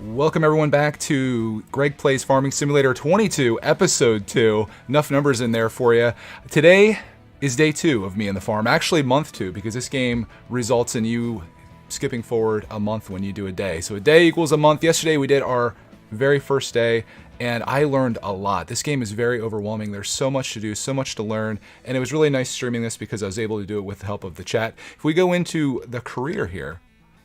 Welcome everyone back to Greg Plays Farming Simulator 22, Episode 2. Enough numbers in there for you. Today is day 2 of me in the farm. Actually, month 2, because this game results in you skipping forward a month when you do a day. So a day equals a month. Yesterday we did our very first day, and I learned a lot. This game is very overwhelming. There's so much to do, so much to learn, and it was really nice streaming this because I was able to do it with the help of the chat. If we go into the career here,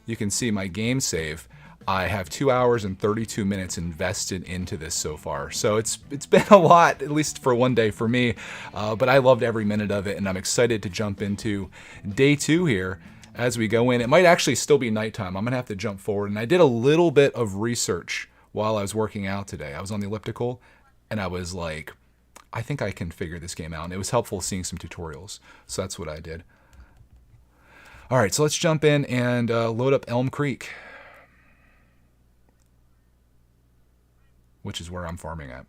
you can see my game save. I have 2 hours and 32 minutes invested into this so far. So it's been a lot, at least for one day for me, but I loved every minute of it, and I'm excited to jump into day 2 here as we go in. It might actually still be nighttime. I'm gonna have to jump forward, and I did a little bit of research while I was working out today. I was on the elliptical, and I was like, I think I can figure this game out, and it was helpful seeing some tutorials. So that's what I did. All right, so let's jump in and load up Elm Creek, which is where I'm farming at.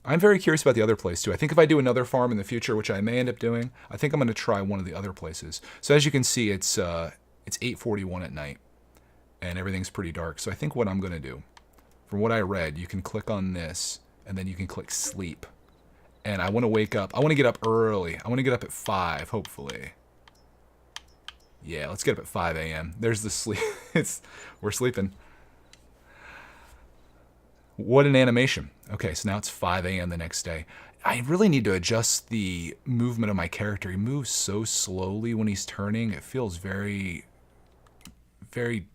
I'm very curious about the other place too. I think if I do another farm in the future, which I may end up doing, I think I'm going to try one of the other places. So as you can see, it's 8:41 at night, and everything's pretty dark. So I think what I'm going to do, from what I read, you can click on this, and then you can click sleep. And I want to wake up. I want to get up early. I want to get up at 5, hopefully. Yeah, let's get up at 5 a.m. There's the sleep. We're sleeping. What an animation. Okay, so now it's 5 a.m. the next day. I really need to adjust the movement of my character. He moves so slowly when he's turning. It feels very, very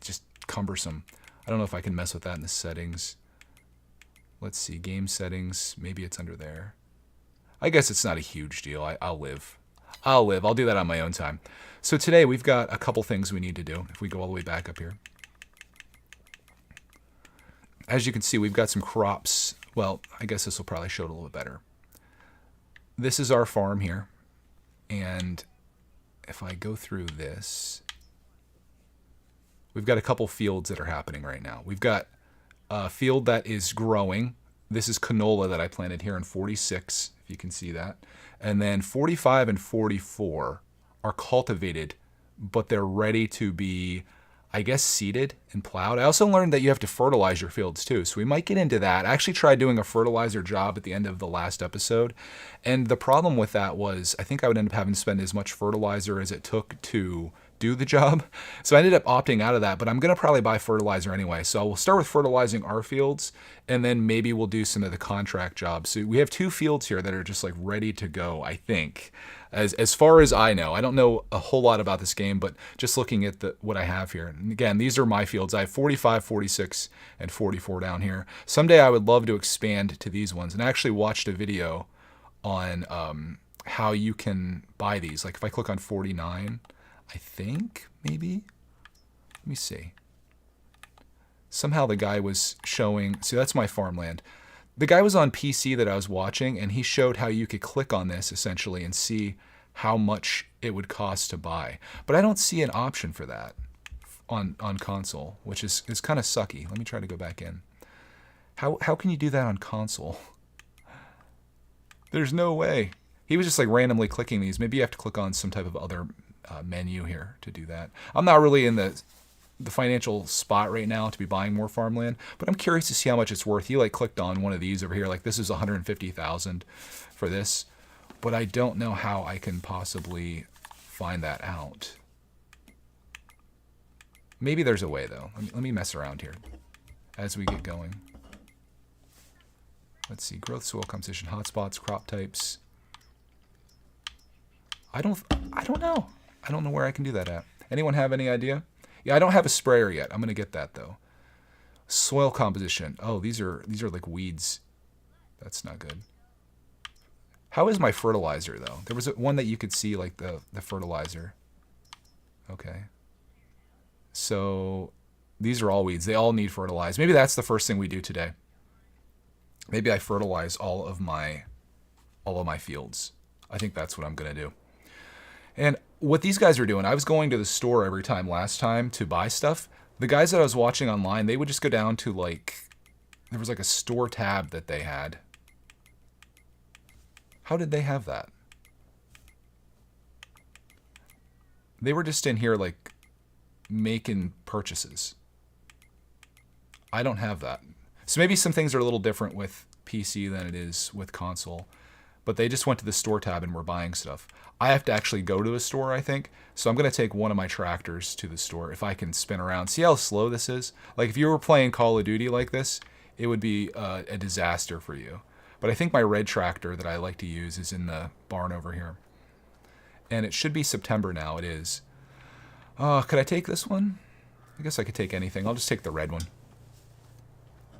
just cumbersome. I don't know if I can mess with that in the settings. Let's see, game settings. Maybe it's under there. I guess it's not a huge deal. I'll live. I'll do that on my own time. So today we've got a couple things we need to do. If we go all the way back up here. As you can see, we've got some crops. Well, I guess this will probably show it a little bit better. This is our farm here. And if I go through this, we've got a couple fields that are happening right now. We've got a field that is growing. This is canola that I planted here in 46, if you can see that. And then 45 and 44 are cultivated, but they're ready to be, I guess, seeded and plowed. I also learned that you have to fertilize your fields too, so we might get into that. I actually tried doing a fertilizer job at the end of the last episode, and the problem with that was I think I would end up having to spend as much fertilizer as it took to do the job. So I ended up opting out of that, but I'm going to probably buy fertilizer anyway. So we'll start with fertilizing our fields, and then maybe we'll do some of the contract jobs. So we have 2 fields here that are just like ready to go, I think. As far as I know, I don't know a whole lot about this game, but just looking at what I have here. And again, these are my fields. I have 45, 46, and 44 down here. Someday I would love to expand to these ones. And I actually watched a video on how you can buy these. Like if I click on 49, I think, maybe. Let me see. Somehow the guy was showing, see, that's my farmland. The guy was on PC that I was watching, and he showed how you could click on this essentially and see how much it would cost to buy. But I don't see an option for that on console, which is kind of sucky. Let me try to go back in. How can you do that on console? There's no way. He was just like randomly clicking these. Maybe you have to click on some type of other menu here to do that. I'm not really in the financial spot right now to be buying more farmland, but I'm curious to see how much it's worth. He like clicked on one of these over here, like this is 150,000 for this, but I don't know how I can possibly find that out. Maybe there's a way though. Let me mess around here as we get going. Let's see, growth, soil composition, hotspots, crop types. I don't know. I don't know where I can do that at. Anyone have any idea? Yeah, I don't have a sprayer yet. I'm gonna get that though. Soil composition. Oh, these are like weeds. That's not good. How is my fertilizer though? There was one that you could see like the fertilizer. Okay. So these are all weeds. They all need fertilized. Maybe that's the first thing we do today. Maybe I fertilize all of my fields. I think that's what I'm gonna do. And what these guys are doing, I was going to the store every time last time to buy stuff. The guys that I was watching online, they would just go down to like, there was like a store tab that they had. How did they have that? They were just in here like making purchases. I don't have that. So maybe some things are a little different with PC than it is with console. But they just went to the store tab and were buying stuff. I have to actually go to a store, I think. So I'm going to take one of my tractors to the store if I can spin around. See how slow this is? Like if you were playing Call of Duty like this, it would be a disaster for you. But I think my red tractor that I like to use is in the barn over here. And it should be September now. It is. Could I take this one? I guess I could take anything. I'll just take the red one.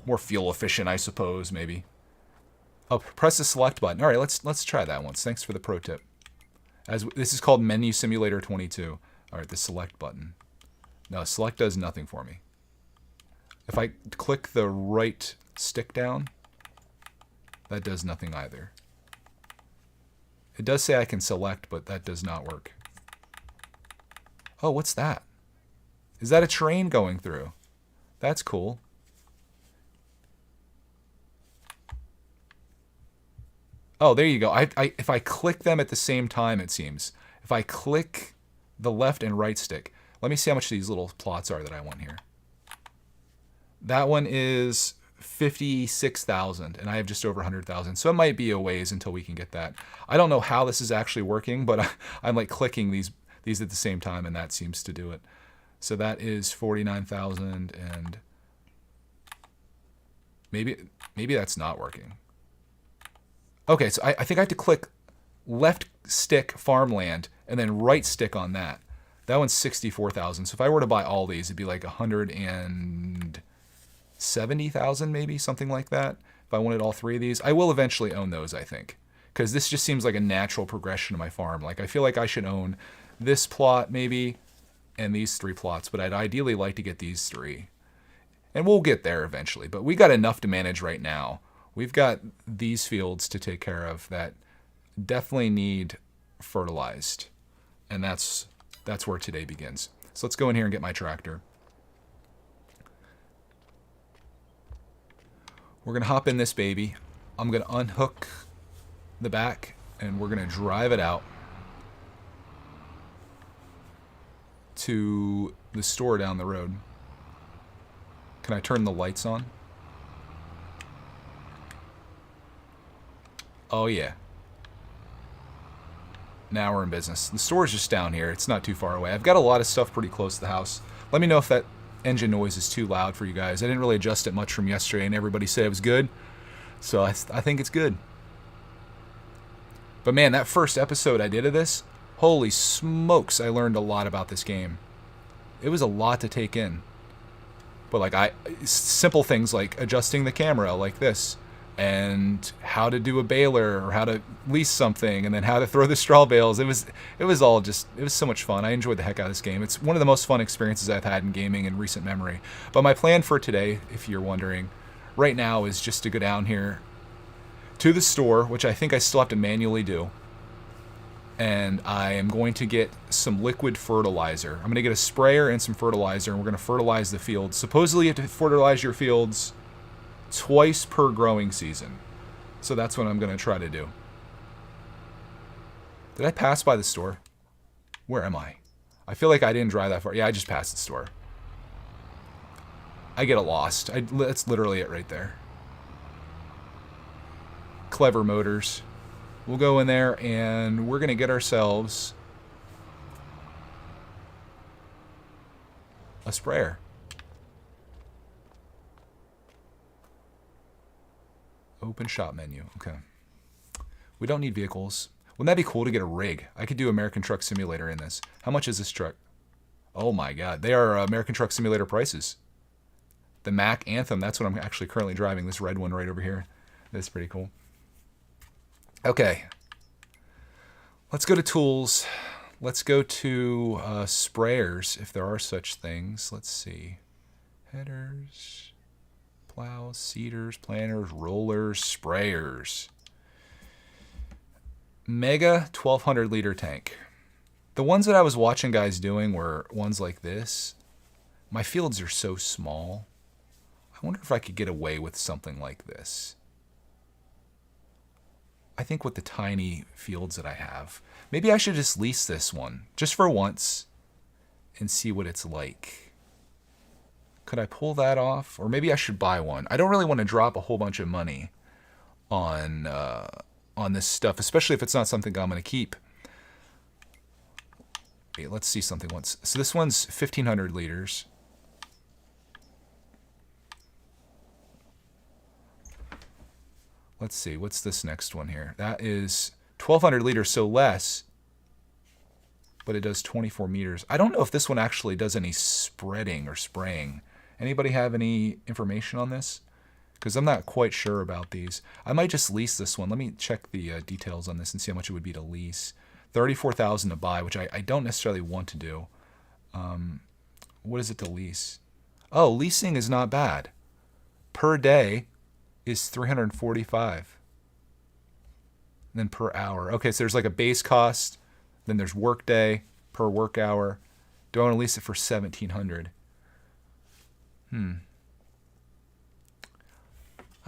More fuel efficient, I suppose, maybe. Oh, press the select button. All right, let's try that once. Thanks for the pro tip. This is called Menu Simulator 22. All right, the select button. No, select does nothing for me. If I click the right stick down, that does nothing either. It does say I can select, but that does not work. Oh, what's that? Is that a train going through? That's cool. Oh, there you go. If I click them at the same time, it seems. If I click the left and right stick, let me see how much these little plots are that I want here. That one is 56,000, and I have just over 100,000. So it might be a ways until we can get that. I don't know how this is actually working, but I'm like clicking these at the same time, and that seems to do it. So that is 49,000, and maybe that's not working. Okay, so I think I have to click left stick farmland and then right stick on that. That one's 64,000. So if I were to buy all these, it'd be like 170,000 maybe, something like that. If I wanted all three of these, I will eventually own those, I think, because this just seems like a natural progression of my farm. Like I feel like I should own this plot maybe and these 3 plots, but I'd ideally like to get these 3. And we'll get there eventually, but we got enough to manage right now. We've got these fields to take care of that definitely need fertilized. And that's where today begins. So let's go in here and get my tractor. We're going to hop in this baby. I'm going to unhook the back and we're going to drive it out to the store down the road. Can I turn the lights on? Oh, yeah. Now we're in business. The store's just down here. It's not too far away. I've got a lot of stuff pretty close to the house. Let me know if that engine noise is too loud for you guys. I didn't really adjust it much from yesterday, and everybody said it was good. So I think it's good. But man, that first episode I did of this, holy smokes, I learned a lot about this game. It was a lot to take in. But like simple things like adjusting the camera like this, and how to do a baler or how to lease something, and then how to throw the straw bales. It was so much fun. I enjoyed the heck out of this game. It's one of the most fun experiences I've had in gaming in recent memory. But my plan for today, if you're wondering, right now is just to go down here to the store, which I think I still have to manually do. And I am going to get some liquid fertilizer. I'm going to get a sprayer and some fertilizer, and we're going to fertilize the fields. Supposedly you have to fertilize your fields twice per growing season. So that's what I'm going to try to do. Did I pass by the store? Where am I? I feel like I didn't drive that far. Yeah, I just passed the store. I get lost. That's literally it right there. Clever Motors. We'll go in there and we're going to get ourselves a sprayer. Open shop menu. Okay. We don't need vehicles. Wouldn't that be cool to get a rig? I could do American Truck Simulator in this. How much is this truck? Oh my god. They are American Truck Simulator prices. The Mack Anthem, that's what I'm actually currently driving. This red one right over here. That's pretty cool. Okay. Let's go to tools. Let's go to sprayers, if there are such things. Let's see. Headers, plows, seeders, planters, rollers, sprayers. Mega 1200 liter tank. The ones that I was watching guys doing were ones like this. My fields are so small. I wonder if I could get away with something like this. I think with the tiny fields that I have, maybe I should just lease this one just for once and see what it's like. Could I pull that off? Or maybe I should buy one. I don't really want to drop a whole bunch of money on this stuff, especially if it's not something I'm going to keep. Okay, let's see something once. So this one's 1,500 liters. Let's see, what's this next one here? That is 1,200 liters, so less, but it does 24 meters. I don't know if this one actually does any spreading or spraying. Anybody have any information on this? Because I'm not quite sure about these. I might just lease this one. Let me check the details on this and see how much it would be to lease. 34,000 to buy, which I don't necessarily want to do. What is it to lease? Oh, leasing is not bad. Per day is 345. And then per hour. Okay, so there's like a base cost. Then there's work day per work hour. Do I want to lease it for 1,700?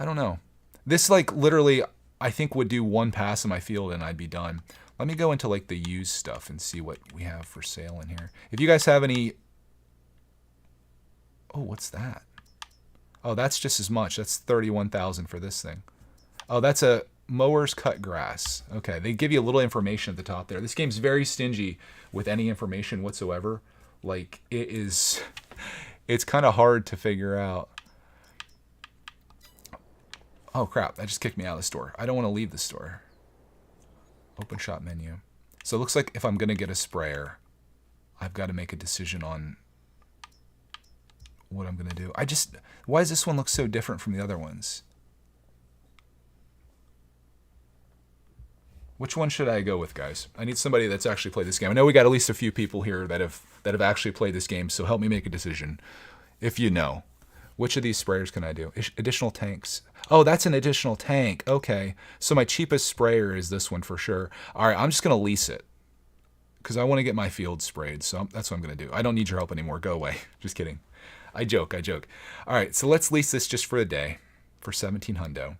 I don't know. This like literally I think would do one pass in my field and I'd be done. Let me go into like the used stuff and see what we have for sale in here. If you guys have any... Oh, what's that? Oh, that's just as much. That's 31,000 for this thing. Oh, that's a mowers cut grass. Okay, they give you a little information at the top there. This game's very stingy with any information whatsoever. Like, it is... It's kind of hard to figure out. Oh, crap. That just kicked me out of the store. I don't want to leave the store. Open shop menu. So it looks like if I'm going to get a sprayer, I've got to make a decision on what I'm going to do. Why does this one look so different from the other ones? Which one should I go with, guys? I need somebody that's actually played this game. I know we got at least a few people here that have actually played this game, so help me make a decision. If you know. Which of these sprayers can I do? Additional tanks. Oh, that's an additional tank. Okay. So my cheapest sprayer is this one for sure. All right, I'm just going to lease it. Because I want to get my field sprayed, so that's what I'm going to do. I don't need your help anymore. Go away. Just kidding. I joke. All right, so let's lease this just for a day for 1,700.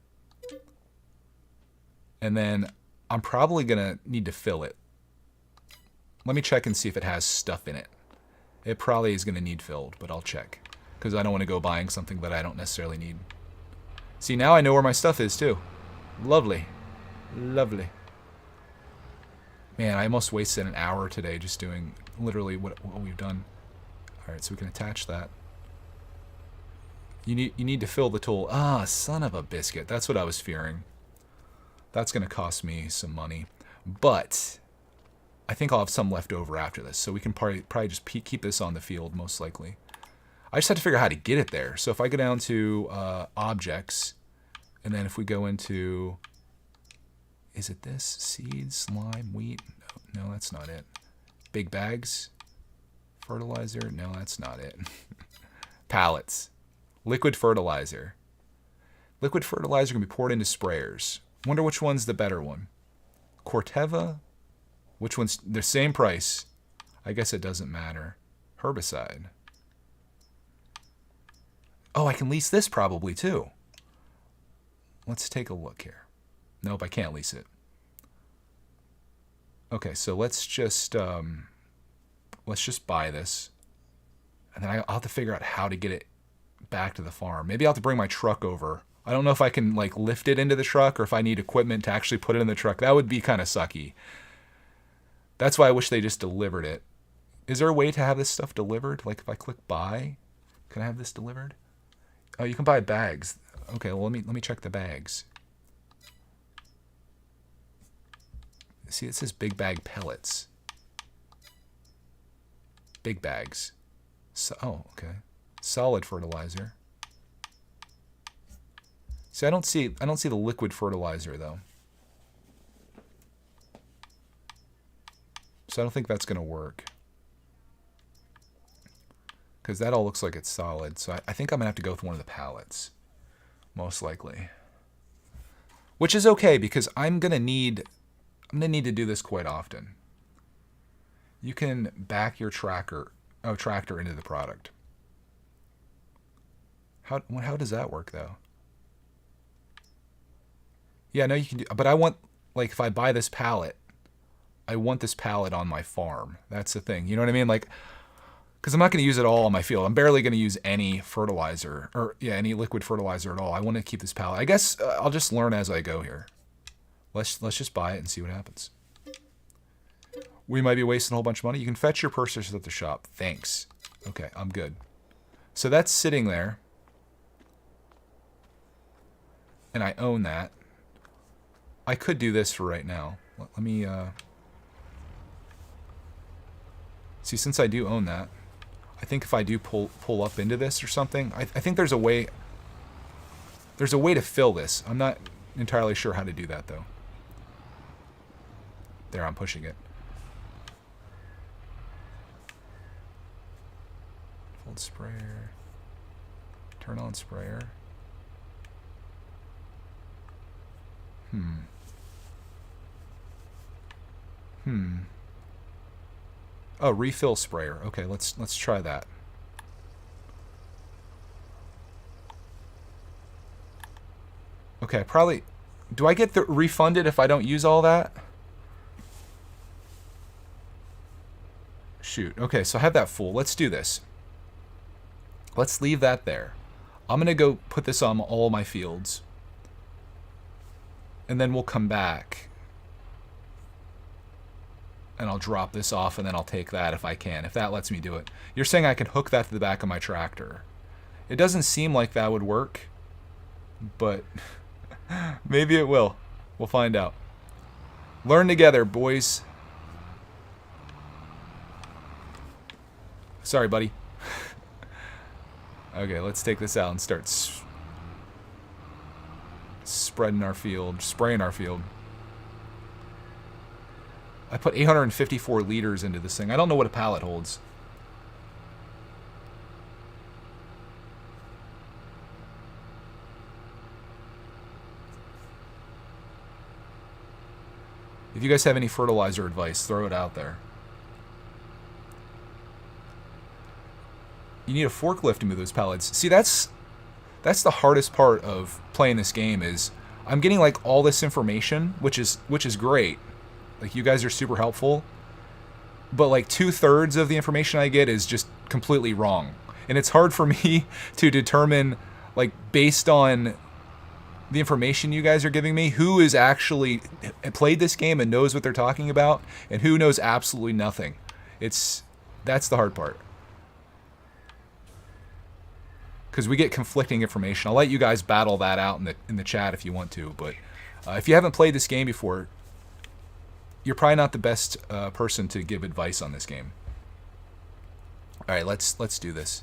And then I'm probably going to need to fill it. Let me check and see if it has stuff in it. It probably is going to need filled, but I'll check. Because I don't want to go buying something that I don't necessarily need. See, now I know where my stuff is, too. Lovely. Lovely. Man, I almost wasted an hour today just doing literally what we've done. Alright, so we can attach that. You need to fill the tool. Ah, son of a biscuit. That's what I was fearing. That's going to cost me some money. But I think I'll have some left over after this. So we can probably just keep this on the field, most likely. I just have to figure out how to get it there. So if I go down to objects, and then if we go into, is it this? Seeds, lime, wheat? No, that's not it. Big bags, fertilizer? No, that's not it. Pallets. Liquid fertilizer. Liquid fertilizer can be poured into sprayers. Wonder which one's the better one. Corteva? Which one's the same price? I guess it doesn't matter. Herbicide. Oh, I can lease this probably too. Let's take a look here. Nope, I can't lease it. Okay, so let's just buy this, and then I'll have to figure out how to get it back to the farm. Maybe I'll have to bring my truck over. I don't know if I can like lift it into the truck or if I need equipment to actually put it in the truck. That would be kind of sucky. That's why I wish they just delivered it. Is there a way to have this stuff delivered? Like if I click buy, can I have this delivered? Oh, you can buy bags. Okay, well, let me check the bags. See, it says big bag pellets. Big bags. So, oh, okay. Solid fertilizer. See, I don't see the liquid fertilizer though. So I don't think that's gonna work. Because that all looks like it's solid. So I think I'm going to have to go with one of the pallets. Most likely. Which is okay, because I'm going to need to do this quite often. You can back your tractor into the product. How does that work, though? Yeah, no, you can do... But I want... Like, if I buy this pallet, I want this pallet on my farm. That's the thing. You know what I mean? Like... Because because I'm not going to use it all on my field. I'm barely going to use any fertilizer, or yeah, any liquid fertilizer at all. I want to keep this pallet. I guess I'll just learn as I go here. Let's just buy it and see what happens. We might be wasting a whole bunch of money. You can fetch your purchase at the shop. Thanks. Okay, I'm good. So that's sitting there. And I own that. I could do this for right now. Let me, see, since I do own that, I think if I do pull up into this or something, I think there's a way to fill this. I'm not entirely sure how to do that, though. There, I'm pushing it. Fold sprayer. Turn on sprayer. Oh, refill sprayer. Okay, let's try that. Okay, probably... Do I get refunded if I don't use all that? Shoot. Okay, so I have that full. Let's do this. Let's leave that there. I'm going to go put this on all my fields. And then we'll come back. And I'll drop this off, and then I'll take that if I can, if that lets me do it. You're saying I can hook that to the back of my tractor. It doesn't seem like that would work, but maybe it will. We'll find out. Learn together, boys. Sorry, buddy. Okay, let's take this out and start spreading our field, spraying our field. I put 854 liters into this thing. I don't know what a pallet holds. If you guys have any fertilizer advice, throw it out there. You need a forklift to move those pallets. See, that's the hardest part of playing this game is I'm getting like all this information, which is great. Like, you guys are super helpful, but like 2/3 of the information I get is just completely wrong. And it's hard for me to determine, like, based on the information you guys are giving me, who is actually played this game and knows what they're talking about, and who knows absolutely nothing. That's the hard part. Because we get conflicting information. I'll let you guys battle that out in the chat if you want to, but if you haven't played this game before, you're probably not the best person to give advice on this game. All right, let's do this.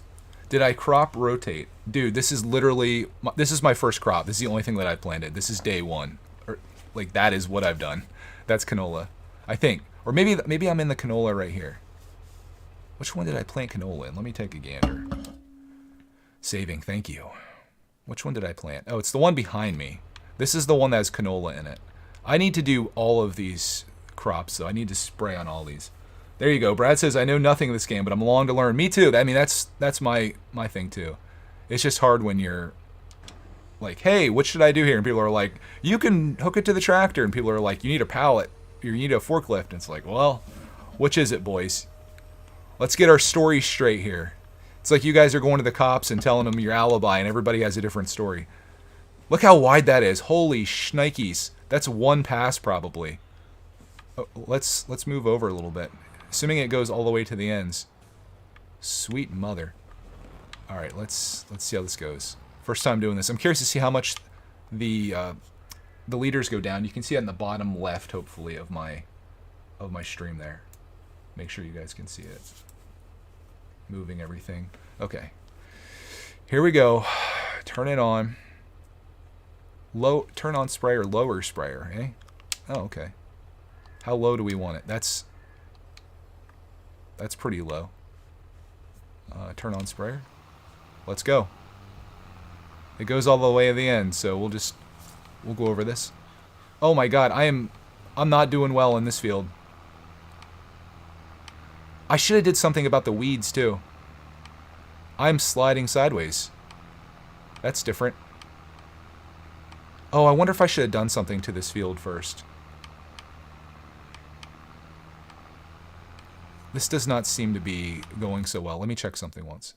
Did I crop rotate? Dude, this is literally... This is my first crop. This is the only thing that I planted. This is day one. Or, like, that is what I've done. That's canola, I think. Or maybe I'm in the canola right here. Which one did I plant canola in? Let me take a gander. Saving, thank you. Which one did I plant? Oh, it's the one behind me. This is the one that has canola in it. I need to do all of these crops, though. I need to spray on all these. There you go. Brad says, I know nothing of this game, but I'm along to learn. Me too. I mean, that's my thing too. It's just hard when you're like, hey, what should I do here? And people are like, you can hook it to the tractor. And people are like, you need a pallet. You need a forklift. And it's like, well, which is it, boys? Let's get our story straight here. It's like you guys are going to the cops and telling them your alibi, and everybody has a different story. Look how wide that is. Holy shnikes. That's one pass, probably. Oh, let's move over a little bit. Assuming it goes all the way to the ends. Sweet mother. All right, let's see how this goes. First time doing this. I'm curious to see how much the liters go down. You can see it in the bottom left, hopefully, of my stream there. Make sure you guys can see it. Moving everything. Okay. Here we go. Turn it on. Turn on sprayer, lower sprayer, eh? Oh, okay. How low do we want it? That's pretty low. Turn on sprayer. Let's go. It goes all the way to the end, so we'll go over this. Oh my god, I'm not doing well in this field. I should have did something about the weeds too. I'm sliding sideways. That's different. Oh, I wonder if I should have done something to this field first. This does not seem to be going so well. Let me check something once.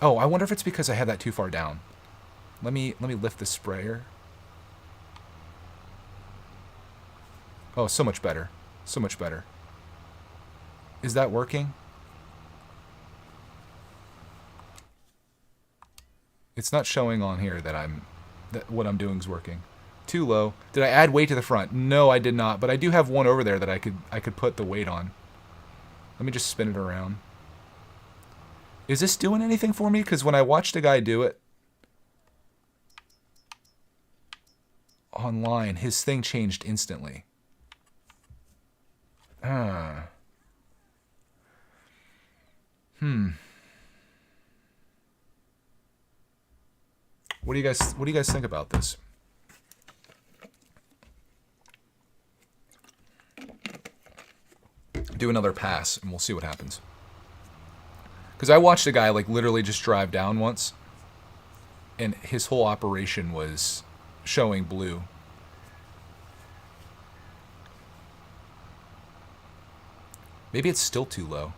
Oh, I wonder if it's because I had that too far down. Let me lift the sprayer. Oh, so much better. So much better. Is that working? It's not showing on here that what I'm doing is working. Too low. Did I add weight to the front? No, I did not, but I do have one over there that I could put the weight on. Let me just spin it around. Is this doing anything for me? Because when I watched a guy do it online, his thing changed instantly. What do you guys think about this? Do another pass and we'll see what happens. Because I watched a guy like literally just drive down once, and his whole operation was showing blue. Maybe it's still too low.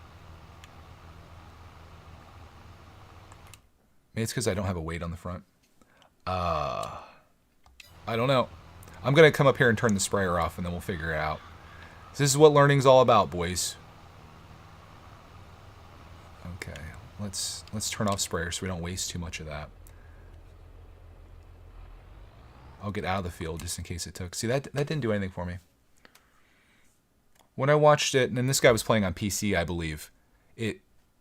Maybe it's because I don't have a weight on the front. I don't know. I'm going to come up here and turn the sprayer off, and then we'll figure it out. This is what learning's all about, boys. Okay, let's turn off sprayer so we don't waste too much of that. I'll get out of the field just in case it took. See, that didn't do anything for me. When I watched it, and this guy was playing on PC, I believe,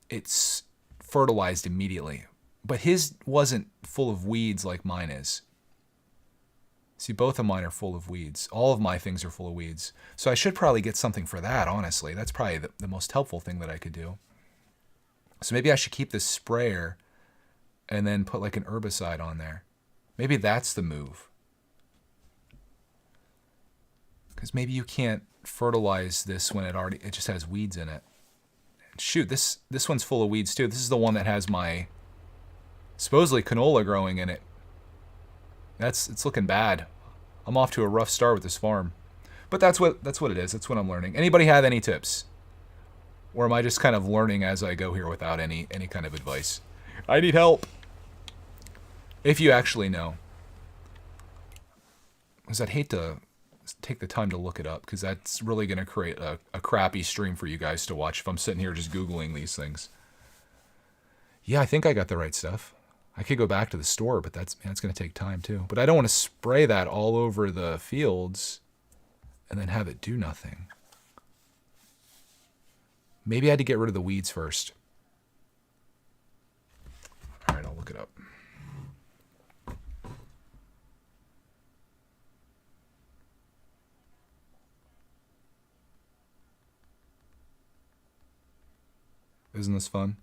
it's fertilized immediately. But his wasn't full of weeds like mine is. See, both of mine are full of weeds. All of my things are full of weeds. So I should probably get something for that, honestly. That's probably the most helpful thing that I could do. So maybe I should keep this sprayer and then put like an herbicide on there. Maybe that's the move. Because maybe you can't fertilize this when it just has weeds in it. Shoot, this one's full of weeds too. This is the one that has my supposedly canola growing in it. It's looking bad. I'm off to a rough start with this farm. But that's what it is. That's what I'm learning. Anybody have any tips? Or am I just kind of learning as I go here without any kind of advice? I need help. If you actually know. Because I'd hate to take the time to look it up, because that's really going to create a crappy stream for you guys to watch if I'm sitting here just Googling these things. Yeah, I think I got the right stuff. I could go back to the store, but that's going to take time too. But I don't want to spray that all over the fields and then have it do nothing. Maybe I had to get rid of the weeds first. All right, I'll look it up. Isn't this fun?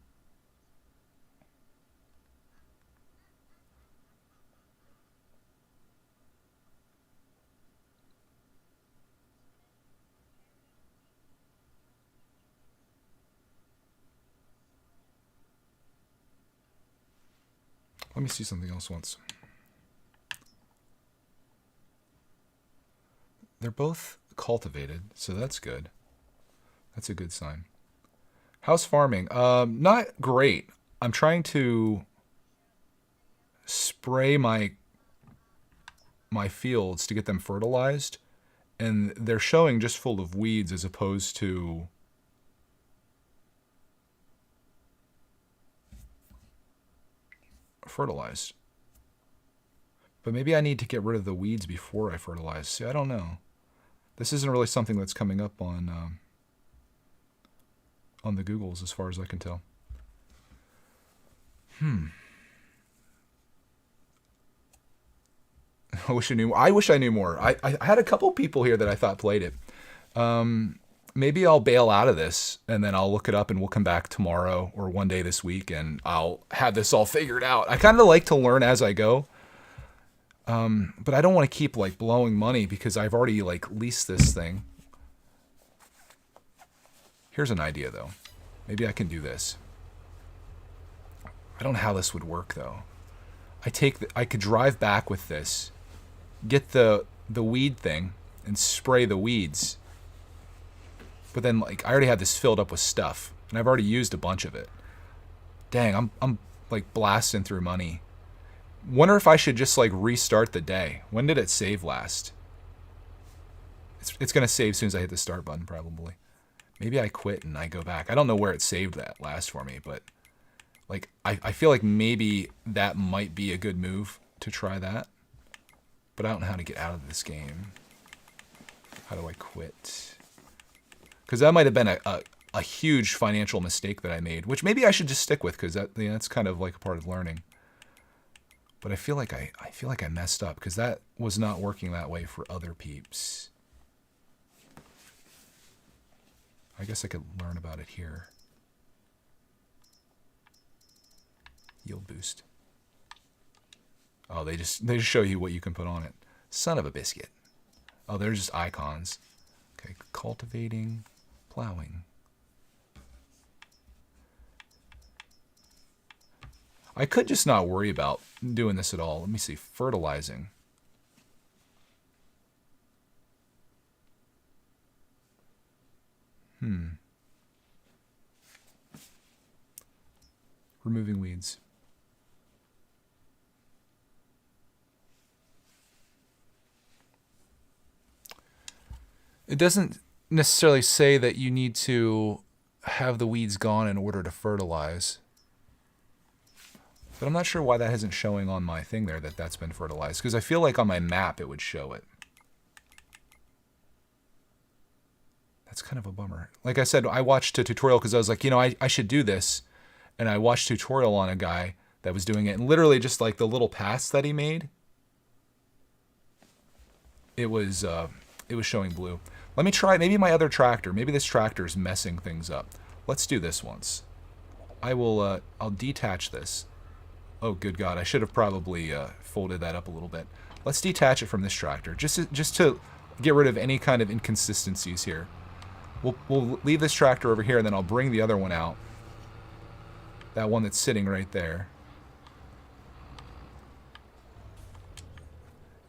Let me see something else once. They're both cultivated, so that's good. That's a good sign. How's farming? Not great. I'm trying to spray my fields to get them fertilized, and they're showing just full of weeds as opposed to fertilized. But maybe I need to get rid of the weeds before I fertilize. See, I don't know. This isn't really something that's coming up on the Googles as far as I can tell. I wish I knew more. I had a couple people here that I thought played it. Maybe I'll bail out of this and then I'll look it up and we'll come back tomorrow or one day this week and I'll have this all figured out. I kind of like to learn as I go. But I don't want to keep like blowing money because I've already like leased this thing. Here's an idea though. Maybe I can do this. I don't know how this would work though. I could drive back with this, get the weed thing, and spray the weeds. But then, like, I already have this filled up with stuff, and I've already used a bunch of it. Dang, I'm like blasting through money. Wonder if I should just like restart the day. When did it save last? It's gonna save as soon as I hit the start button, probably. Maybe I quit and I go back. I don't know where it saved that last for me, but like I feel like maybe that might be a good move to try that. But I don't know how to get out of this game. How do I quit? Because that might have been a huge financial mistake that I made, which maybe I should just stick with, because that's kind of like a part of learning. But I feel like I messed up, because that was not working that way for other peeps. I guess I could learn about it here. Yield boost. Oh, they just show you what you can put on it. Son of a biscuit. Oh, they're just icons. Okay, cultivating, plowing. I could just not worry about doing this at all. Let me see, fertilizing. Removing weeds. It doesn't necessarily say that you need to have the weeds gone in order to fertilize. But I'm not sure why that isn't showing on my thing there, that's been fertilized. Because I feel like on my map it would show it. That's kind of a bummer. Like I said, I watched a tutorial because I was like, you know, I should do this. And I watched a tutorial on a guy that was doing it. And literally just like the little pass that he made, it was showing blue. Let me try maybe my other tractor. Maybe this tractor is messing things up. Let's do this once. I'll detach this. Oh, good God. I should have probably folded that up a little bit. Let's detach it from this tractor, just to get rid of any kind of inconsistencies here. We'll leave this tractor over here, and then I'll bring the other one out. That one that's sitting right there.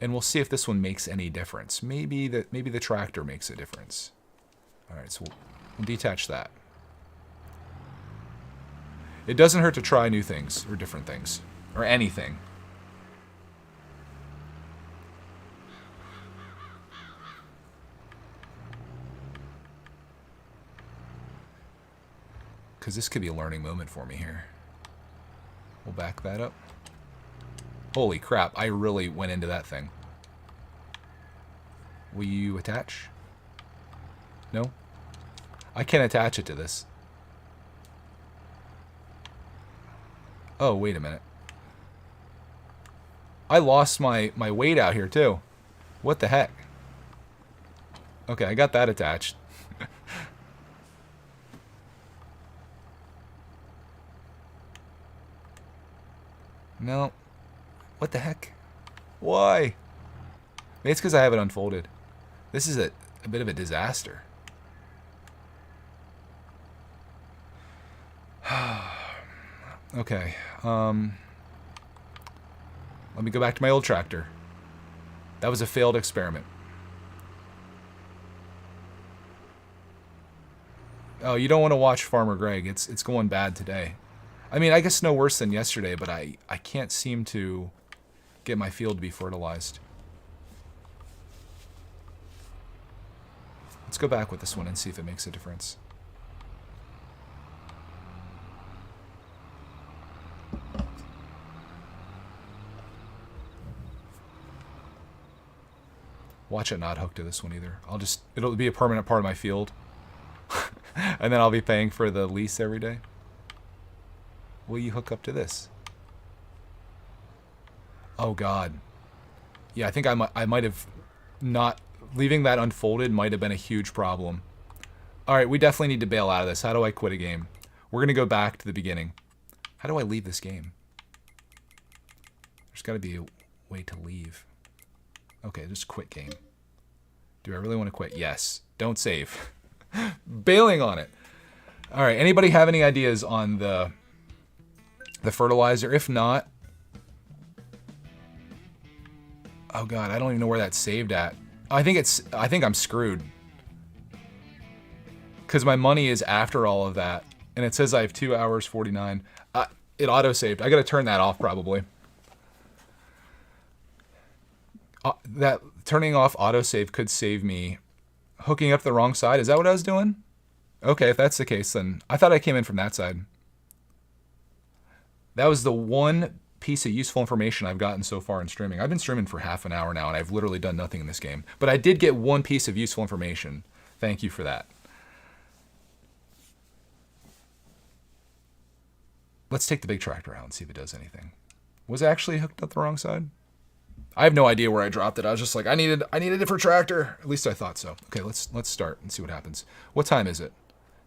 And we'll see if this one makes any difference. Maybe the tractor makes a difference. All right, so we'll detach that. It doesn't hurt to try new things, or different things, or anything. Because this could be a learning moment for me here. We'll back that up. Holy crap, I really went into that thing. Will you attach? No? I can't attach it to this. Oh, wait a minute. I lost my weight out here, too. What the heck? Okay, I got that attached. No. What the heck? Why? Maybe it's because I have it unfolded. This is a bit of a disaster. Okay. Let me go back to my old tractor. That was a failed experiment. Oh, you don't want to watch Farmer Greg. It's going bad today. I mean, I guess no worse than yesterday, but I can't seem to get my field to be fertilized. Let's go back with this one and see if it makes a difference. Watch it not hook to this one either. It'll be a permanent part of my field. And then I'll be paying for the lease every day. Will you hook up to this? Oh God. Yeah, I think I might have not... Leaving that unfolded might have been a huge problem. Alright, we definitely need to bail out of this. How do I quit a game? We're going to go back to the beginning. How do I leave this game? There's got to be a way to leave. Okay, just quit game. Do I really want to quit? Yes. Don't save. Bailing on it. Alright, anybody have any ideas on the fertilizer? If not, Oh God, I don't even know where that's saved at. I think I'm screwed. Because my money is after all of that. And it says I have 2 hours 49. It auto-saved. I gotta turn that off probably. That turning off autosave could save me hooking up the wrong side. Is that what I was doing? Okay, if that's the case, then I thought I came in from that side. That was the one piece of useful information I've gotten so far in streaming. I've been streaming for half an hour now, and I've literally done nothing in this game. But I did get one piece of useful information. Thank you for that. Let's take the big tractor out and see if it does anything. Was it actually hooked up the wrong side? I have no idea where I dropped it. I was just like, I need a different tractor. At least I thought so. Okay, let's start and see what happens. What time is it?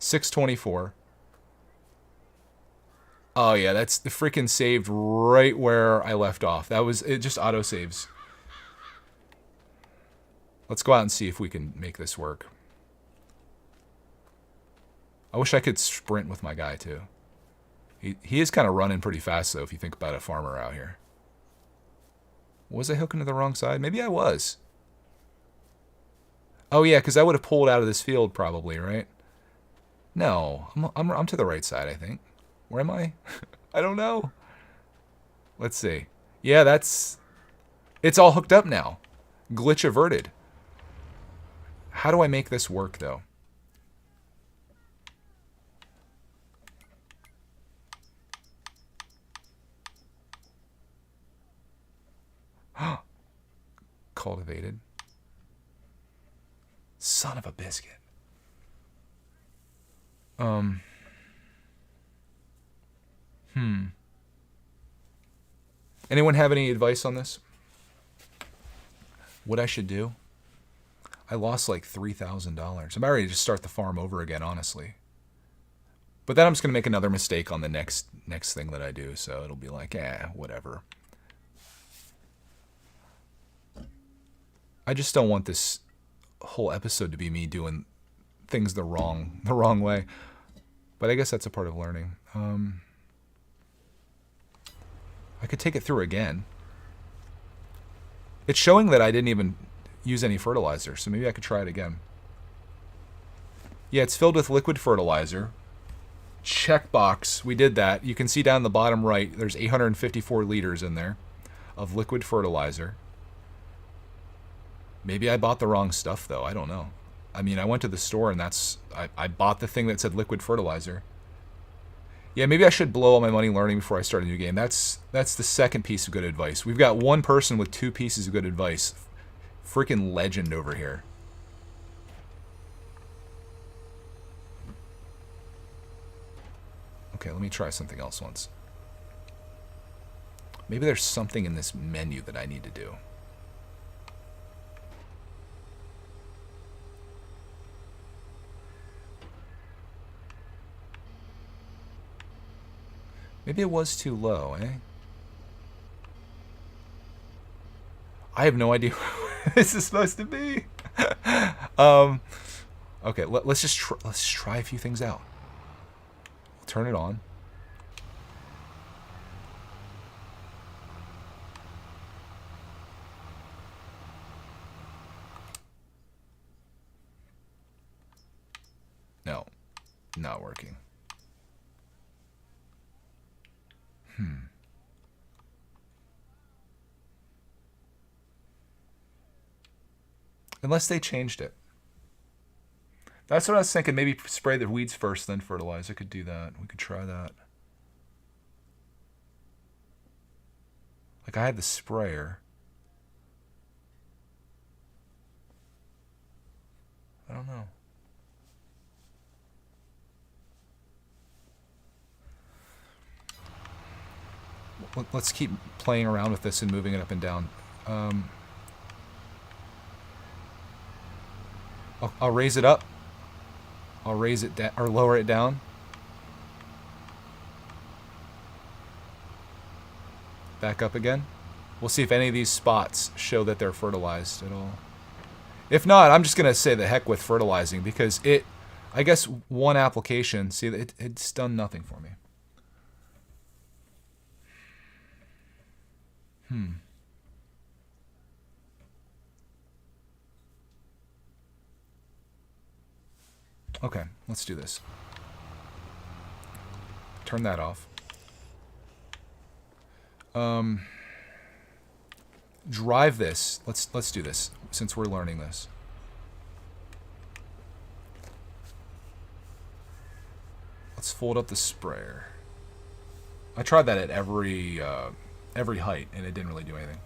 6:24. Oh yeah, that's the freaking saved right where I left off. That was it. Just auto saves. Let's go out and see if we can make this work. I wish I could sprint with my guy too. He is kind of running pretty fast though, if you think about a farmer out here. Was I hooking to the wrong side? Maybe I was. Oh yeah, because I would have pulled out of this field probably, right? No, I'm to the right side, I think. Where am I? I don't know. Let's see. Yeah, it's all hooked up now. Glitch averted. How do I make this work though? Cultivated. Son of a biscuit. Anyone have any advice on this? What I should do? I lost like $3,000. I'm ready to just start the farm over again, honestly. But then I'm just gonna make another mistake on the next thing that I do, so it'll be like, whatever. I just don't want this whole episode to be me doing things the wrong way. But I guess that's a part of learning. I could take it through again. It's showing that I didn't even use any fertilizer, so maybe I could try it again. Yeah, it's filled with liquid fertilizer. Checkbox, we did that. You can see down the bottom right, there's 854 liters in there of liquid fertilizer. Maybe I bought the wrong stuff, though. I don't know. I mean, I went to the store and I bought the thing that said liquid fertilizer. Yeah, maybe I should blow all my money learning before I start a new game. That's the second piece of good advice. We've got one person with 2 pieces of good advice. Freaking legend over here. Okay, let me try something else once. Maybe there's something in this menu that I need to do. Maybe it was too low, eh? I have no idea where this is supposed to be. Okay, let's just try a few things out. Turn it on. No, not working. Unless they changed it. That's what I was thinking. Maybe spray the weeds first, then fertilize. I could do that. We could try that. Like I had the sprayer. I don't know. Let's keep playing around with this and moving it up and down. I'll raise it up. I'll raise it down or lower it down. Back up again. We'll see if any of these spots show that they're fertilized at all. If not, I'm just gonna say the heck with fertilizing because I guess one application. See, it's done nothing for me. Okay, let's do this. Turn that off. Drive this. Let's do this since we're learning this. Let's fold up the sprayer. I tried that at every height, and it didn't really do anything.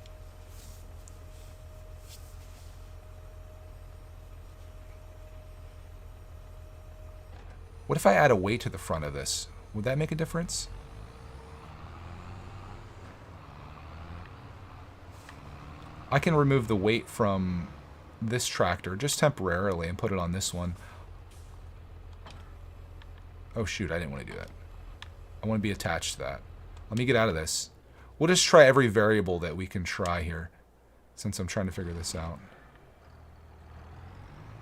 What if I add a weight to the front of this? Would that make a difference? I can remove the weight from this tractor just temporarily and put it on this one. Oh shoot, I didn't want to do that. I want to be attached to that. Let me get out of this. We'll just try every variable that we can try here, since I'm trying to figure this out.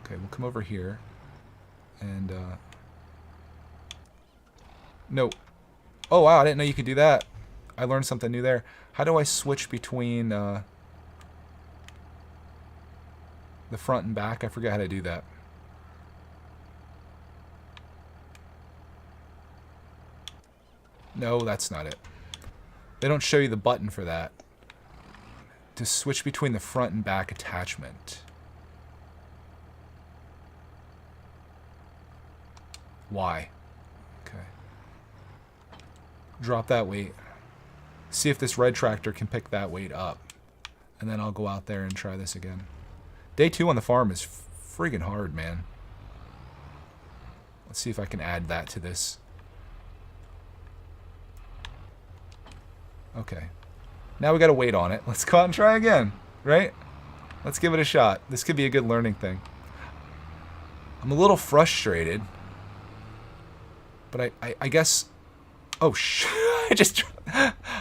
Okay, we'll come over here and no. Oh wow, I didn't know you could do that. I learned something new there. How do I switch between the front and back? I forget how to do that. No, that's not it. They don't show you the button for that. To switch between the front and back attachment. Why? Okay. Drop that weight. See if this red tractor can pick that weight up. And then I'll go out there and try this again. Day 2 on the farm is friggin' hard, man. Let's see if I can add that to this. Okay. Now we got to wait on it. Let's go out and try again, right? Let's give it a shot. This could be a good learning thing. I'm a little frustrated. But I guess... Oh,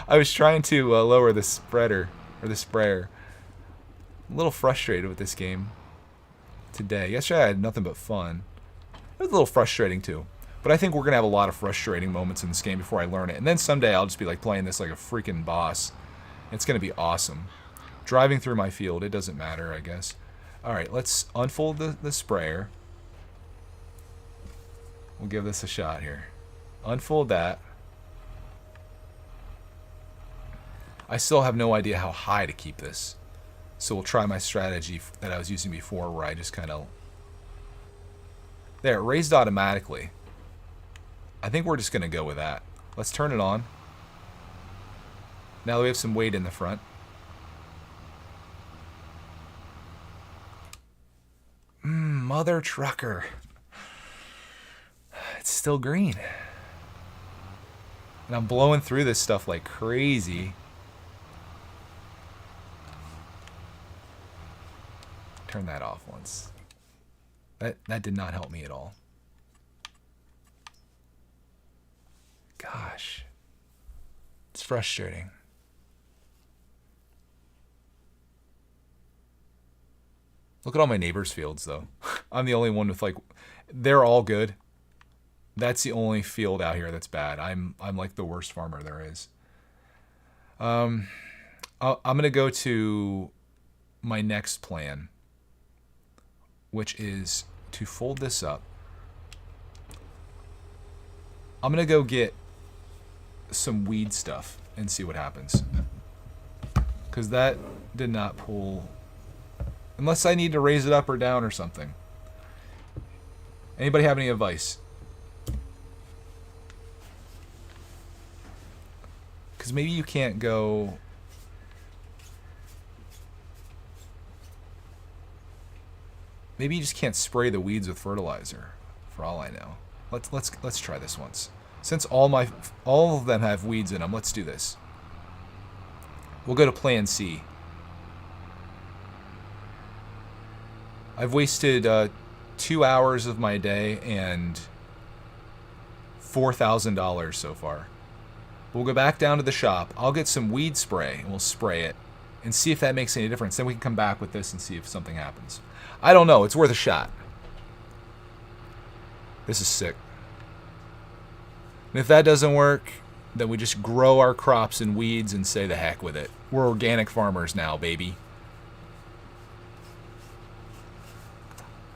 I was trying to lower the spreader, or the sprayer. I'm a little frustrated with this game today. Yesterday I had nothing but fun. It was a little frustrating too. But I think we're going to have a lot of frustrating moments in this game before I learn it. And then someday I'll just be like playing this like a freaking boss. It's going to be awesome. Driving through my field, it doesn't matter, I guess. Alright, let's unfold the sprayer. We'll give this a shot here. Unfold that. I still have no idea how high to keep this. So we'll try my strategy that I was using before where I just kind of... There, it raised automatically. I think we're just going to go with that. Let's turn it on. Now that we have some weight in the front. Mother trucker. It's still green. And I'm blowing through this stuff like crazy. Turn that off once. That did not help me at all. Gosh. It's frustrating. Look at all my neighbors' fields, though. I'm the only one with, like... They're all good. That's the only field out here that's bad. I'm like the worst farmer there is. I'm going to go to my next plan, which is to fold this up. I'm going to go get some weed stuff and see what happens. Because that did not pull... Unless I need to raise it up or down or something. Anybody have any advice? Because maybe you can't go... Maybe you just can't spray the weeds with fertilizer, for all I know. Let's try this once. Since all of them have weeds in them, let's do this. We'll go to Plan C. I've wasted 2 hours of my day and $4,000 so far. We'll go back down to the shop. I'll get some weed spray and we'll spray it and see if that makes any difference. Then we can come back with this and see if something happens. I don't know. It's worth a shot. This is sick. And if that doesn't work, then we just grow our crops and weeds and say the heck with it. We're organic farmers now, baby.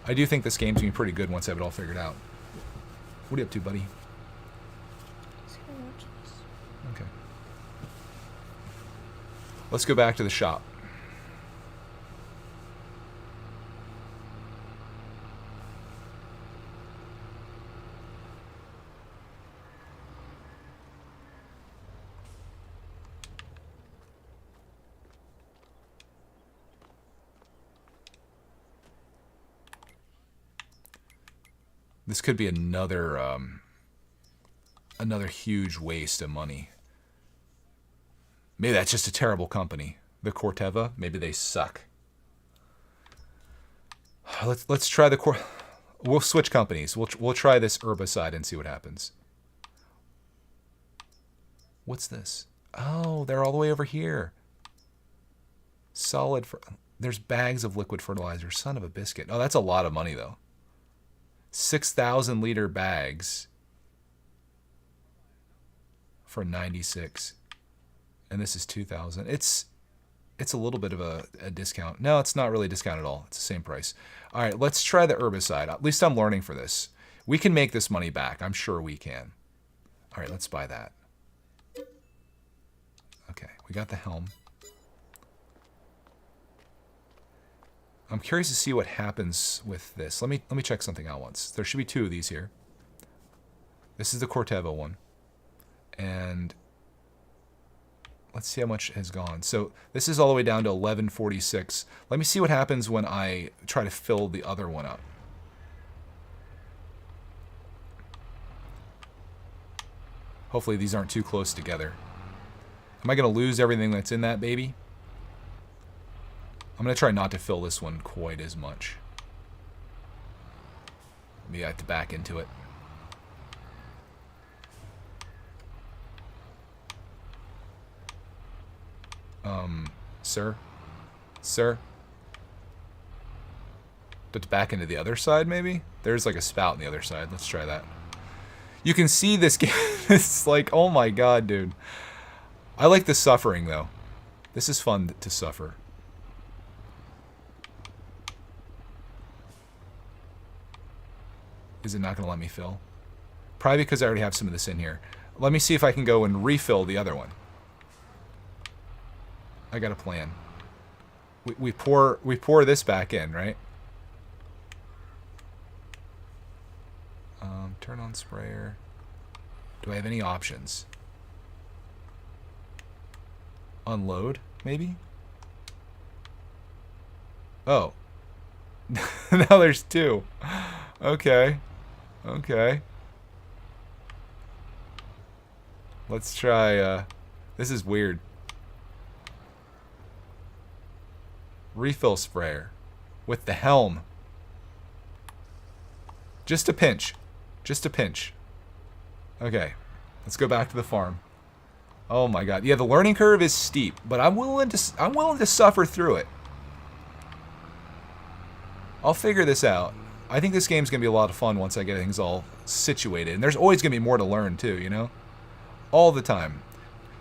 I do think this game's going to be pretty good once I have it all figured out. What are you up to, buddy? Okay. Let's go back to the shop. This could be another another huge waste of money. Maybe that's just a terrible company. The Corteva, maybe they suck. Let's try the We'll switch companies. We'll try this herbicide and see what happens. What's this? Oh, they're all the way over here. There's bags of liquid fertilizer. Son of a biscuit. Oh, that's a lot of money though. 6,000 liter bags for 96, and this is 2,000. It's a little bit of a discount. No, it's not really a discount at all. It's the same price. All right, let's try the herbicide. At least I'm learning for this. We can make this money back. I'm sure we can. All right, let's buy that. Okay, we got the helm. I'm curious to see what happens with this. Let me check something out once. There should be 2 of these here. This is the Corteva one. And let's see how much has gone. So this is all the way down to 1146. Let me see what happens when I try to fill the other one up. Hopefully these aren't too close together. Am I going to lose everything that's in that baby? I'm going to try not to fill this one quite as much. Maybe I have to back into it. Sir? Sir? But back into the other side, maybe? There's like a spout on the other side. Let's try that. You can see this game. It's like, oh my god, dude. I like the suffering, though. This is fun to suffer. Is it not going to let me fill? Probably because I already have some of this in here. Let me see if I can go and refill the other one. I got a plan. We pour this back in, right? Turn on sprayer. Do I have any options? Unload, maybe? Oh. Now there's 2. Okay. Okay. Let's try, this is weird. Refill sprayer. With the helm. Just a pinch. Just a pinch. Okay. Let's go back to the farm. Oh my god. Yeah, the learning curve is steep, but I'm willing to suffer through it. I'll figure this out. I think this game's going to be a lot of fun once I get things all situated. And there's always going to be more to learn too, you know? All the time.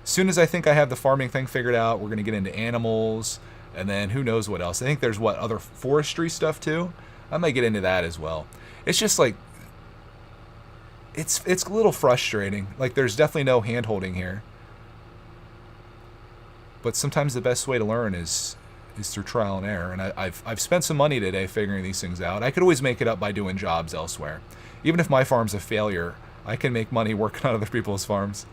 As soon as I think I have the farming thing figured out, we're going to get into animals, and then who knows what else. I think there's, other forestry stuff too? I might get into that as well. It's just like, it's a little frustrating. Like, there's definitely no hand-holding here. But sometimes the best way to learn is through trial and error. And I've spent some money today figuring these things out. I could always make it up by doing jobs elsewhere. Even if my farm's a failure, I can make money working on other people's farms.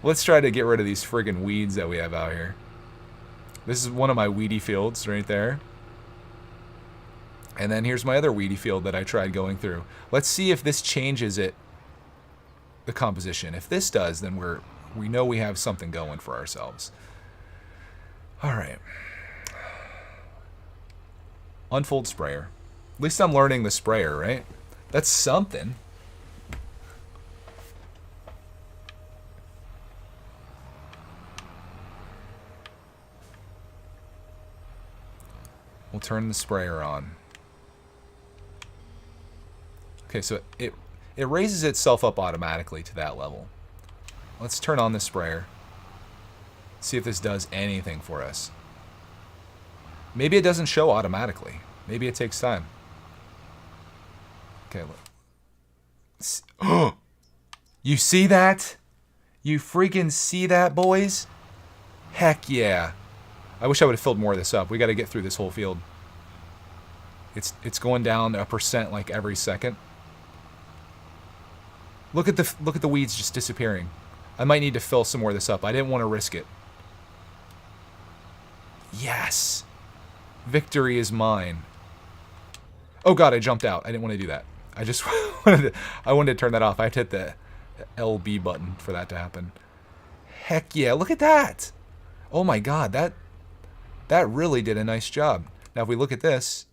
Let's try to get rid of these friggin' weeds that we have out here. This is one of my weedy fields right there. And then here's my other weedy field that I tried going through. Let's see if this changes the composition. If this does, then we know we have something going for ourselves. All right. Unfold sprayer. At least I'm learning the sprayer, right? That's something. We'll turn the sprayer on. Okay, so it raises itself up automatically to that level. Let's turn on the sprayer. See if this does anything for us. Maybe it doesn't show automatically. Maybe it takes time. Okay. Oh, you see that? You freaking see that, boys? Heck yeah. I wish I would have filled more of this up. We got to get through this whole field. It's going down 1% like every second. Look at the weeds just disappearing. I might need to fill some more of this up. I didn't want to risk it. Yes. Victory is mine. Oh god, I jumped out. I didn't want to do that. I just wanted to turn that off. I had to hit the LB button for that to happen. Heck yeah, look at that. Oh my god, that really did a nice job. Now if we look at this.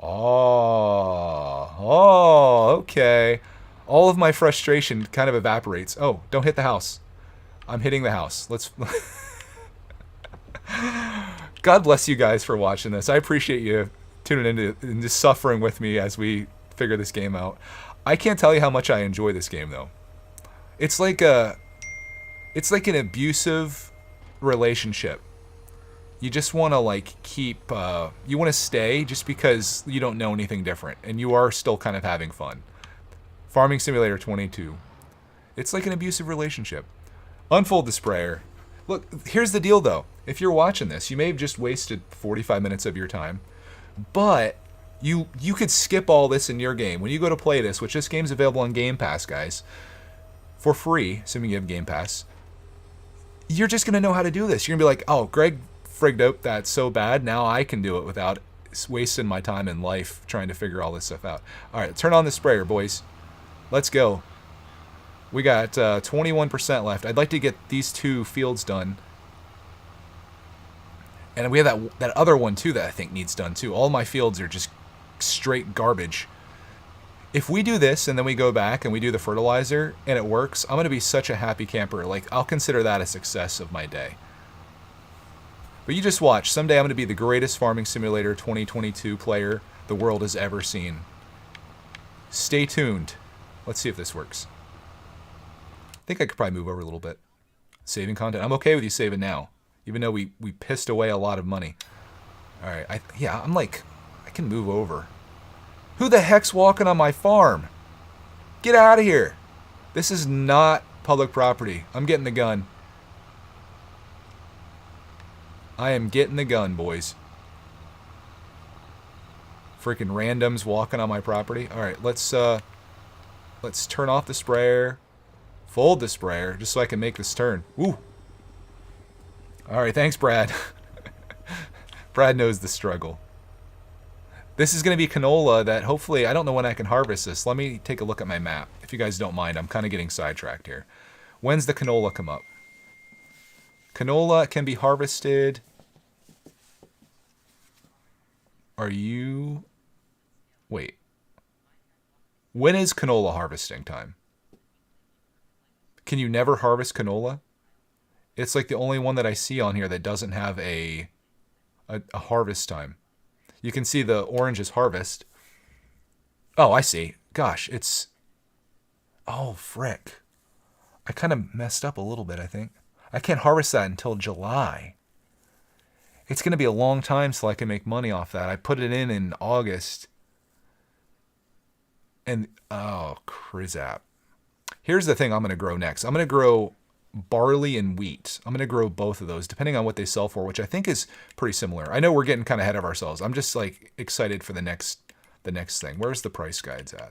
Oh, okay. All of my frustration kind of evaporates. Oh, don't hit the house. I'm hitting the house. Let's... God bless you guys for watching this. I appreciate you tuning into and just suffering with me as we figure this game out. I can't tell you how much I enjoy this game, though. It's like an abusive relationship. You just want to like keep, you want to stay just because you don't know anything different, and you are still kind of having fun. Farming Simulator 22. It's like an abusive relationship. Unfold the sprayer. Look, here's the deal though. If you're watching this, you may have just wasted 45 minutes of your time, but you could skip all this in your game. When you go to play this, which this game's available on Game Pass, guys, for free, assuming you have Game Pass, you're just going to know how to do this. You're going to be like, oh, Greg frigged out that's so bad, now I can do it without wasting my time in life trying to figure all this stuff out. All right, turn on the sprayer, boys. Let's go. We got 21% left. I'd like to get these 2 fields done. And we have that other one, too, that I think needs done, too. All my fields are just straight garbage. If we do this and then we go back and we do the fertilizer and it works, I'm going to be such a happy camper. Like, I'll consider that a success of my day. But you just watch. Someday I'm going to be the greatest Farming Simulator 2022 player the world has ever seen. Stay tuned. Let's see if this works. I think I could probably move over a little bit. Saving content. I'm okay with you saving now. Even though we pissed away a lot of money. Alright, I'm like, I can move over. Who the heck's walking on my farm? Get out of here. This is not public property. I'm getting the gun. I am getting the gun, boys. Freaking randoms walking on my property. Alright, let's turn off the sprayer. Fold the sprayer, just so I can make this turn. Woo! Alright, thanks, Brad. Brad knows the struggle. This is going to be canola that hopefully, I don't know when I can harvest this. Let me take a look at my map. If you guys don't mind, I'm kind of getting sidetracked here. When's the canola come up? Canola can be harvested. Are you... Wait. When is canola harvesting time? Can you never harvest canola? It's like the only one that I see on here that doesn't have a harvest time. You can see the orange is harvest. Oh, I see. Gosh, it's... Oh, frick. I kind of messed up a little bit, I think. I can't harvest that until July. It's going to be a long time till I can make money off that. I put it in August. And, oh, crizap. Here's the thing I'm going to grow next. I'm going to grow barley and wheat. I'm going to grow both of those, depending on what they sell for, which I think is pretty similar. I know we're getting kind of ahead of ourselves. I'm just, like, excited for the next thing. Where's the price guides at?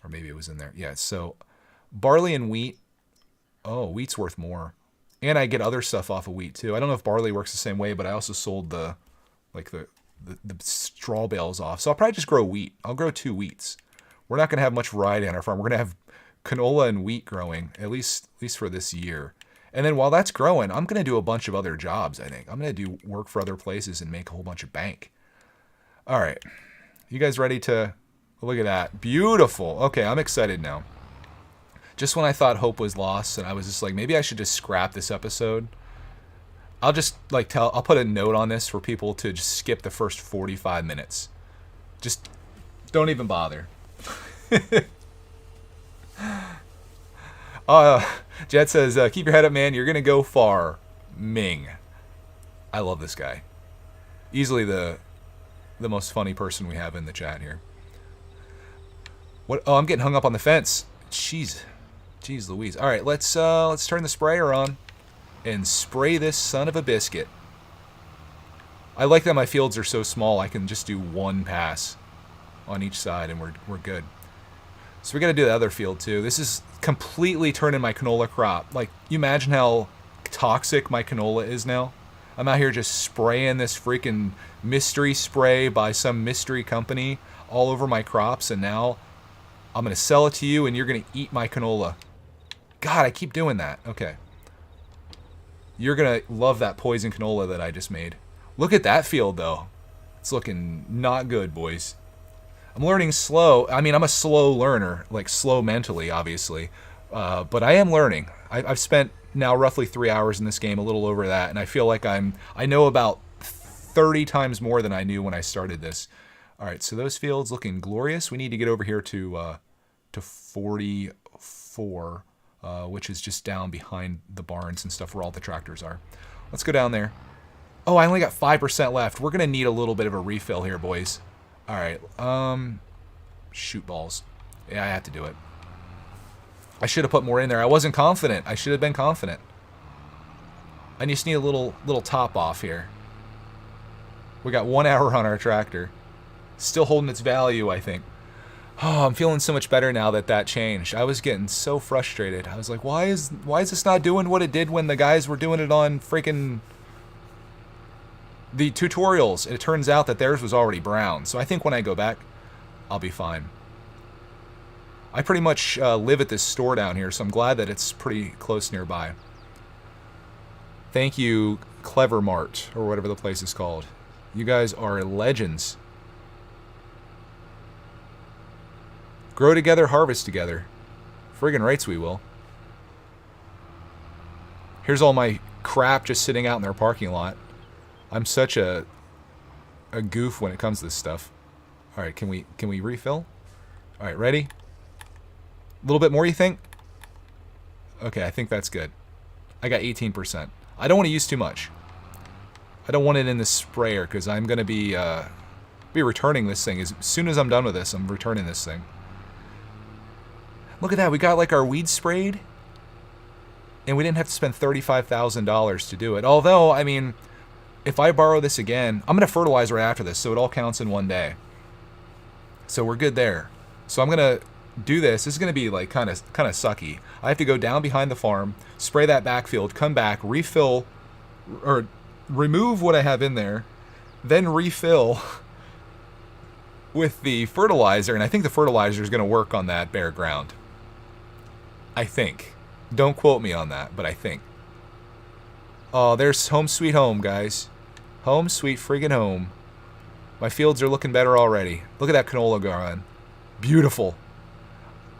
Or maybe it was in there. Yeah, so barley and wheat. Oh, wheat's worth more. And I get other stuff off of wheat, too. I don't know if barley works the same way, but I also sold the straw bales off. So I'll probably just grow wheat. I'll grow 2 wheats. We're not going to have much variety on our farm. We're going to have canola and wheat growing, at least for this year. And then while that's growing, I'm going to do a bunch of other jobs, I think. I'm going to do work for other places and make a whole bunch of bank. All right. You guys ready to... Look at that. Beautiful. Okay, I'm excited now. Just when I thought hope was lost and I was just like, maybe I should just scrap this episode. I'll just like I'll put a note on this for people to just skip the first 45 minutes. Just don't even bother. Jet says, keep your head up, man. You're going to go far. Ming. I love this guy. Easily the the most funny person we have in the chat here. What? Oh, I'm getting hung up on the fence. Jeez. Jeez Louise. All right, let's turn the sprayer on and spray this son of a biscuit. I like that my fields are so small I can just do one pass on each side and we're good. So we got to do the other field too. This is completely turning my canola crop. Like, you imagine how toxic my canola is now? I'm out here just spraying this freaking mystery spray by some mystery company all over my crops, and now I'm going to sell it to you and you're going to eat my canola. God, I keep doing that. Okay. You're going to love that poison canola that I just made. Look at that field, though. It's looking not good, boys. I'm learning slow. I mean, I'm a slow learner, like slow mentally, obviously. But I am learning. I've spent now roughly 3 hours in this game, a little over that, and I feel like I know about 30 times more than I knew when I started this. All right, so those fields looking glorious. We need to get over here to 44, which is just down behind the barns and stuff where all the tractors are. Let's go down there. Oh, I only got 5% left. We're gonna need a little bit of a refill here, boys. All right, shoot balls. Yeah, I have to do it. I should have put more in there. I wasn't confident. I should have been confident. I just need a little top off here. We got 1 hour on our tractor. Still holding its value, I think. Oh, I'm feeling so much better now that changed. I was getting so frustrated. I was like, why is this not doing what it did when the guys were doing it on freaking the tutorials? It turns out that theirs was already brown. So I think when I go back, I'll be fine. I pretty much live at this store down here, so I'm glad that it's pretty close nearby. Thank you, Clever Mart, or whatever the place is called. You guys are legends. Grow together, harvest together. Friggin' rights we will. Here's all my crap just sitting out in their parking lot. I'm such a goof when it comes to this stuff. All right, can we refill? All right, ready? A little bit more, you think? Okay, I think that's good. I got 18%. I don't want to use too much. I don't want it in the sprayer because I'm going to be returning this thing. As soon as I'm done with this, I'm returning this thing. Look at that. We got like our weed sprayed. And we didn't have to spend $35,000 to do it. Although, I mean, if I borrow this again, I'm going to fertilize right after this, so it all counts in one day. So we're good there. So I'm going to do this. This is going to be like kind of sucky. I have to go down behind the farm, spray that backfield, come back, refill, or remove what I have in there, then refill with the fertilizer. And I think the fertilizer is going to work on that bare ground. I think. Don't quote me on that, but I think. Oh, there's home sweet home, guys. Home sweet friggin' home. My fields are looking better already. Look at that canola growing. Beautiful.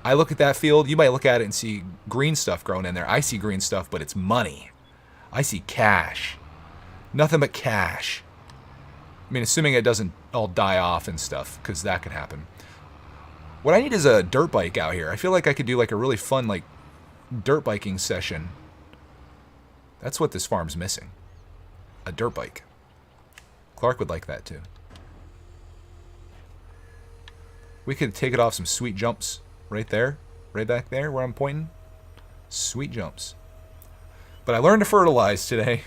I look at that field, you might look at it and see green stuff growing in there. I see green stuff, but it's money. I see cash. Nothing but cash. I mean, assuming it doesn't all die off and stuff, because that could happen. What I need is a dirt bike out here. I feel like I could do like a really fun like dirt biking session. That's what this farm's missing. A dirt bike. Clark would like that too. We could take it off some sweet jumps. Right there. Right back there where I'm pointing. Sweet jumps. But I learned to fertilize today.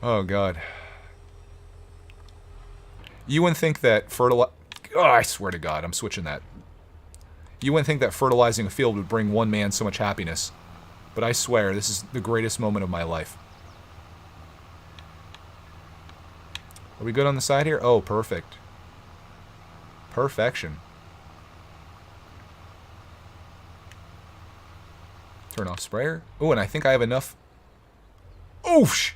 Oh, God. You wouldn't think that Oh, I swear to God, I'm switching that. You wouldn't think that fertilizing a field would bring one man so much happiness. But I swear, this is the greatest moment of my life. Are we good on the side here? Oh, perfect. Perfection. Turn off sprayer. Oh, and I think I have enough. Oosh!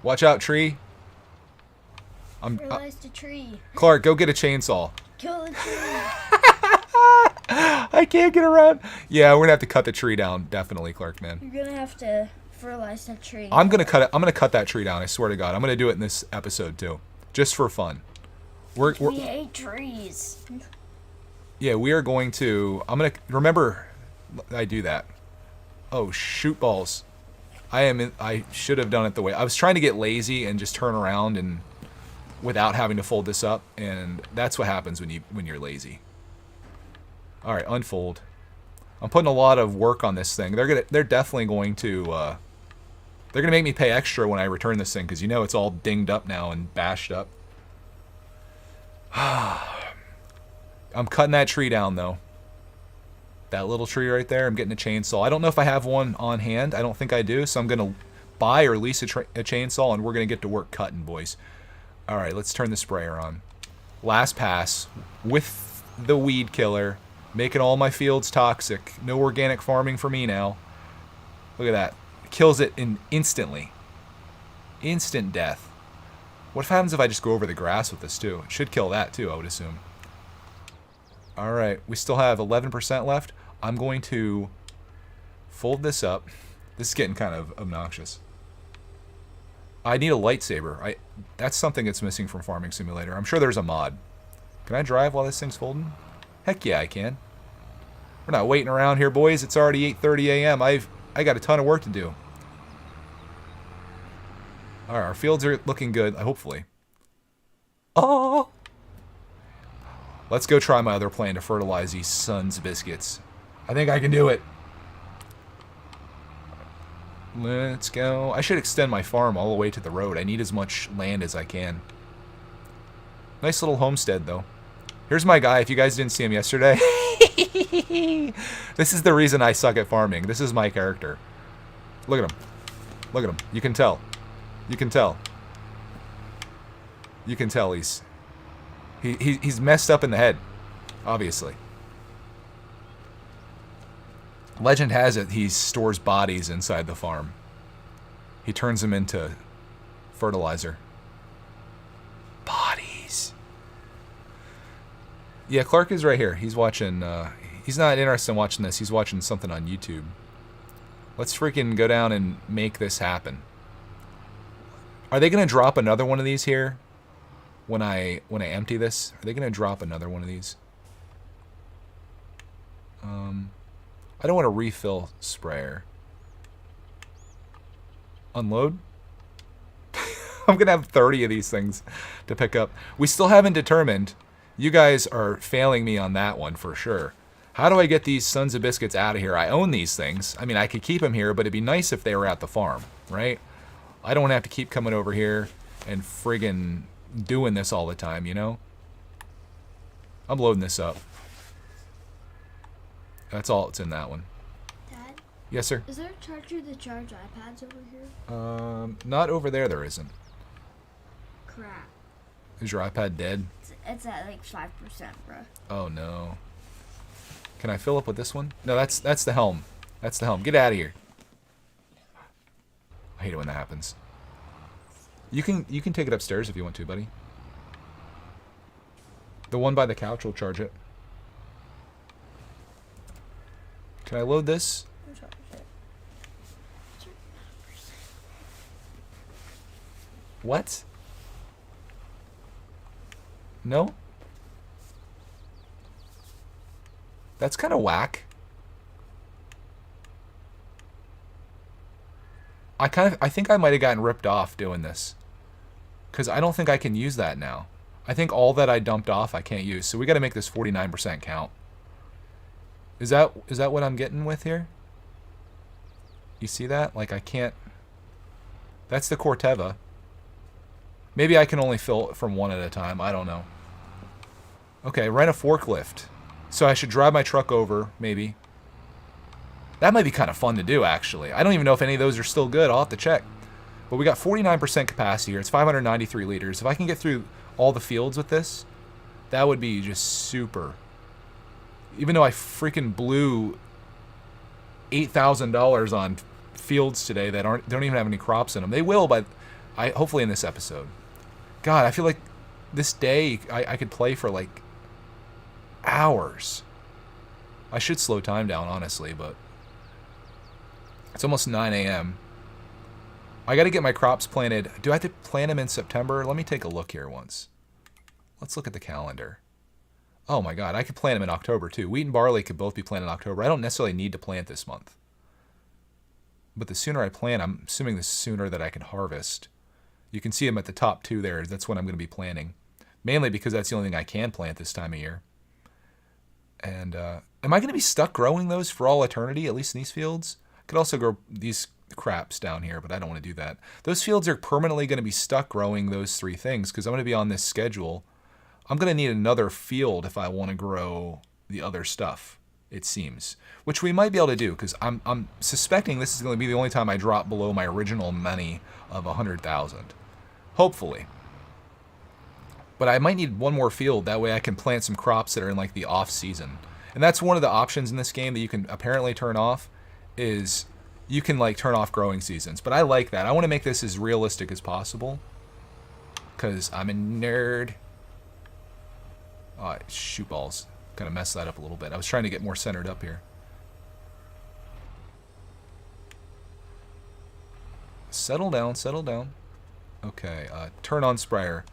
Watch out, tree. Fertilized a tree. Clark, go get a chainsaw. Kill the tree. I can't get around. Yeah, we're gonna have to cut the tree down, definitely, Clark, man. You're gonna have to fertilize that tree. I'm gonna cut it. I'm gonna cut that tree down. I swear to God, I'm gonna do it in this episode too, just for fun. We hate trees. Yeah, we are going to. I'm gonna remember. I do that. Oh, shoot balls. I should have done it the way I was trying to get lazy and just turn around and without having to fold this up, and that's what happens when you're lazy. All right, unfold. I'm putting a lot of work on this thing. They're definitely going to they're gonna make me pay extra when I return this thing because you know it's all dinged up now and bashed up. I'm cutting that tree down though. That little tree right there, I'm getting a chainsaw. I don't know if I have one on hand. I don't think I do, so I'm going to buy or lease a chainsaw, and we're going to get to work cutting, boys. All right, let's turn the sprayer on. Last pass with the weed killer, making all my fields toxic. No organic farming for me now. Look at that. Kills it instantly. Instant death. What happens if I just go over the grass with this, too? It should kill that, too, I would assume. All right, we still have 11% left. I'm going to fold this up. This is getting kind of obnoxious. I need a lightsaber. That's something that's missing from Farming Simulator. I'm sure there's a mod. Can I drive while this thing's folding? Heck yeah, I can. We're not waiting around here, boys. It's already 8:30 a.m. I got a ton of work to do. All right, our fields are looking good, hopefully. Oh! Let's go try my other plan to fertilize these sons of biscuits. I think I can do it. Let's go. I should extend my farm all the way to the road. I need as much land as I can. Nice little homestead, though. Here's my guy, if you guys didn't see him yesterday. This is the reason I suck at farming. This is my character. Look at him. Look at him. You can tell. You can tell. You can tell he's messed up in the head, obviously. Legend has it he stores bodies inside the farm. He turns them into fertilizer. Bodies. Yeah, Clark is right here. He's watching, he's not interested in watching this. He's watching something on YouTube. Let's freaking go down and make this happen. Are they going to drop another one of these here? When I empty this, are they going to drop another one of these? I don't want to refill sprayer. Unload? I'm going to have 30 of these things to pick up. We still haven't determined. You guys are failing me on that one for sure. How do I get these sons of biscuits out of here? I own these things. I mean, I could keep them here, but it'd be nice if they were at the farm, right? I don't want to have to keep coming over here and friggin' doing this all the time, you know? I'm loading this up. That's all that's in that one. Dad? Yes, sir? Is there a charger to charge iPads over here? Not over there, there isn't. Crap. Is your iPad dead? It's at like 5%, bro. Oh, no. Can I fill up with this one? No, that's the helm. That's the helm. Get out of here. I hate it when that happens. You can take it upstairs if you want to, buddy. The one by the couch will charge it. Can I load this? What? No? That's kind of whack. I think I might have gotten ripped off doing this. Because I don't think I can use that now. I think all that I dumped off I can't use. So we got to make this 49% count. Is that what I'm getting with here? You see that? Like I can't... That's the Corteva. Maybe I can only fill from one at a time. I don't know. Okay, rent a forklift. So I should drive my truck over, maybe. That might be kind of fun to do, actually. I don't even know if any of those are still good. I'll have to check. But we got 49% capacity here. It's 593 liters. If I can get through all the fields with this, that would be just super. Even though I freaking blew $8,000 on fields today that don't even have any crops in them. They will, but hopefully in this episode. God, I feel like this day I could play for like hours. I should slow time down, honestly, but it's almost 9 a.m. I got to get my crops planted. Do I have to plant them in September? Let me take a look here once. Let's look at the calendar. Oh my God, I could plant them in October too. Wheat and barley could both be planted in October. I don't necessarily need to plant this month. But the sooner I plant, I'm assuming the sooner that I can harvest. You can see them at the top two there. That's when I'm going to be planting. Mainly because that's the only thing I can plant this time of year. And am I going to be stuck growing those for all eternity, at least in these fields? I could also grow these craps down here, but I don't want to do that. Those fields are permanently going to be stuck growing those three things because I'm going to be on this schedule. I'm going to need another field if I want to grow the other stuff, it seems. Which we might be able to do because I'm suspecting this is going to be the only time I drop below my original money of 100,000. Hopefully. But I might need one more field. That way I can plant some crops that are in like the off season. And that's one of the options in this game that you can apparently turn off is you can like turn off growing seasons. But I like that. I want to make this as realistic as possible because I'm a nerd. Oh, shoot balls. Kind of messed that up a little bit. I was trying to get more centered up here. Settle down, settle down. Okay, turn on sprayer.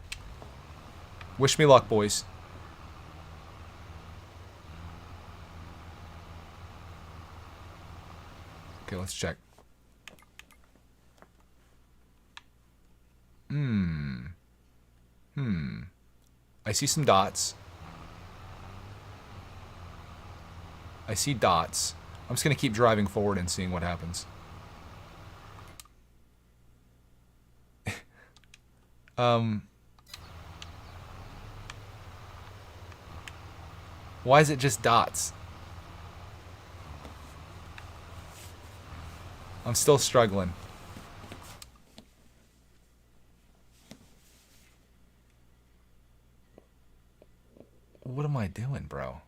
Wish me luck, boys. Okay, let's check. I see some dots. I see dots. I'm just going to keep driving forward and seeing what happens. Why is it just dots? I'm still struggling. What am I doing, bro?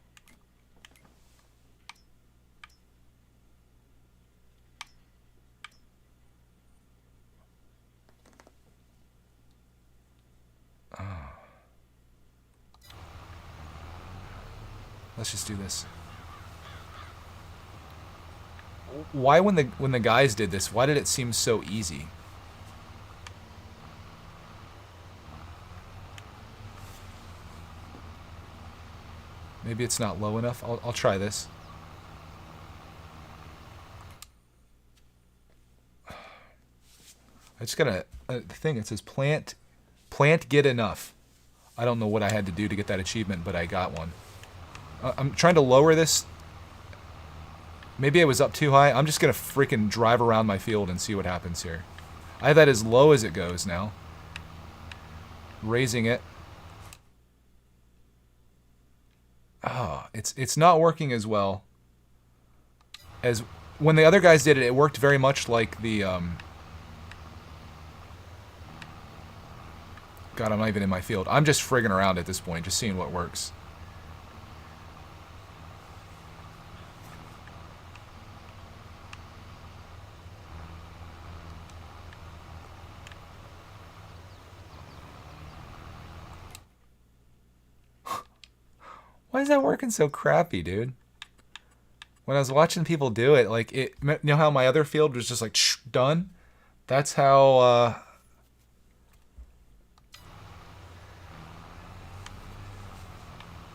Let's just do this. Why when the guys did this, why did it seem so easy? Maybe it's not low enough. I'll try this. I just got a thing. It says plant get enough. I don't know what I had to do to get that achievement, but I got one. I'm trying to lower this. Maybe I was up too high. I'm just going to freaking drive around my field and see what happens here. I have that as low as it goes now. Raising it. Oh, it's not working as well as when the other guys did it. It worked very much like the God, I'm not even in my field. I'm just frigging around at this point, just seeing what works. Why is that working so crappy, dude? When I was watching people do it, like you know how my other field was just like done? That's how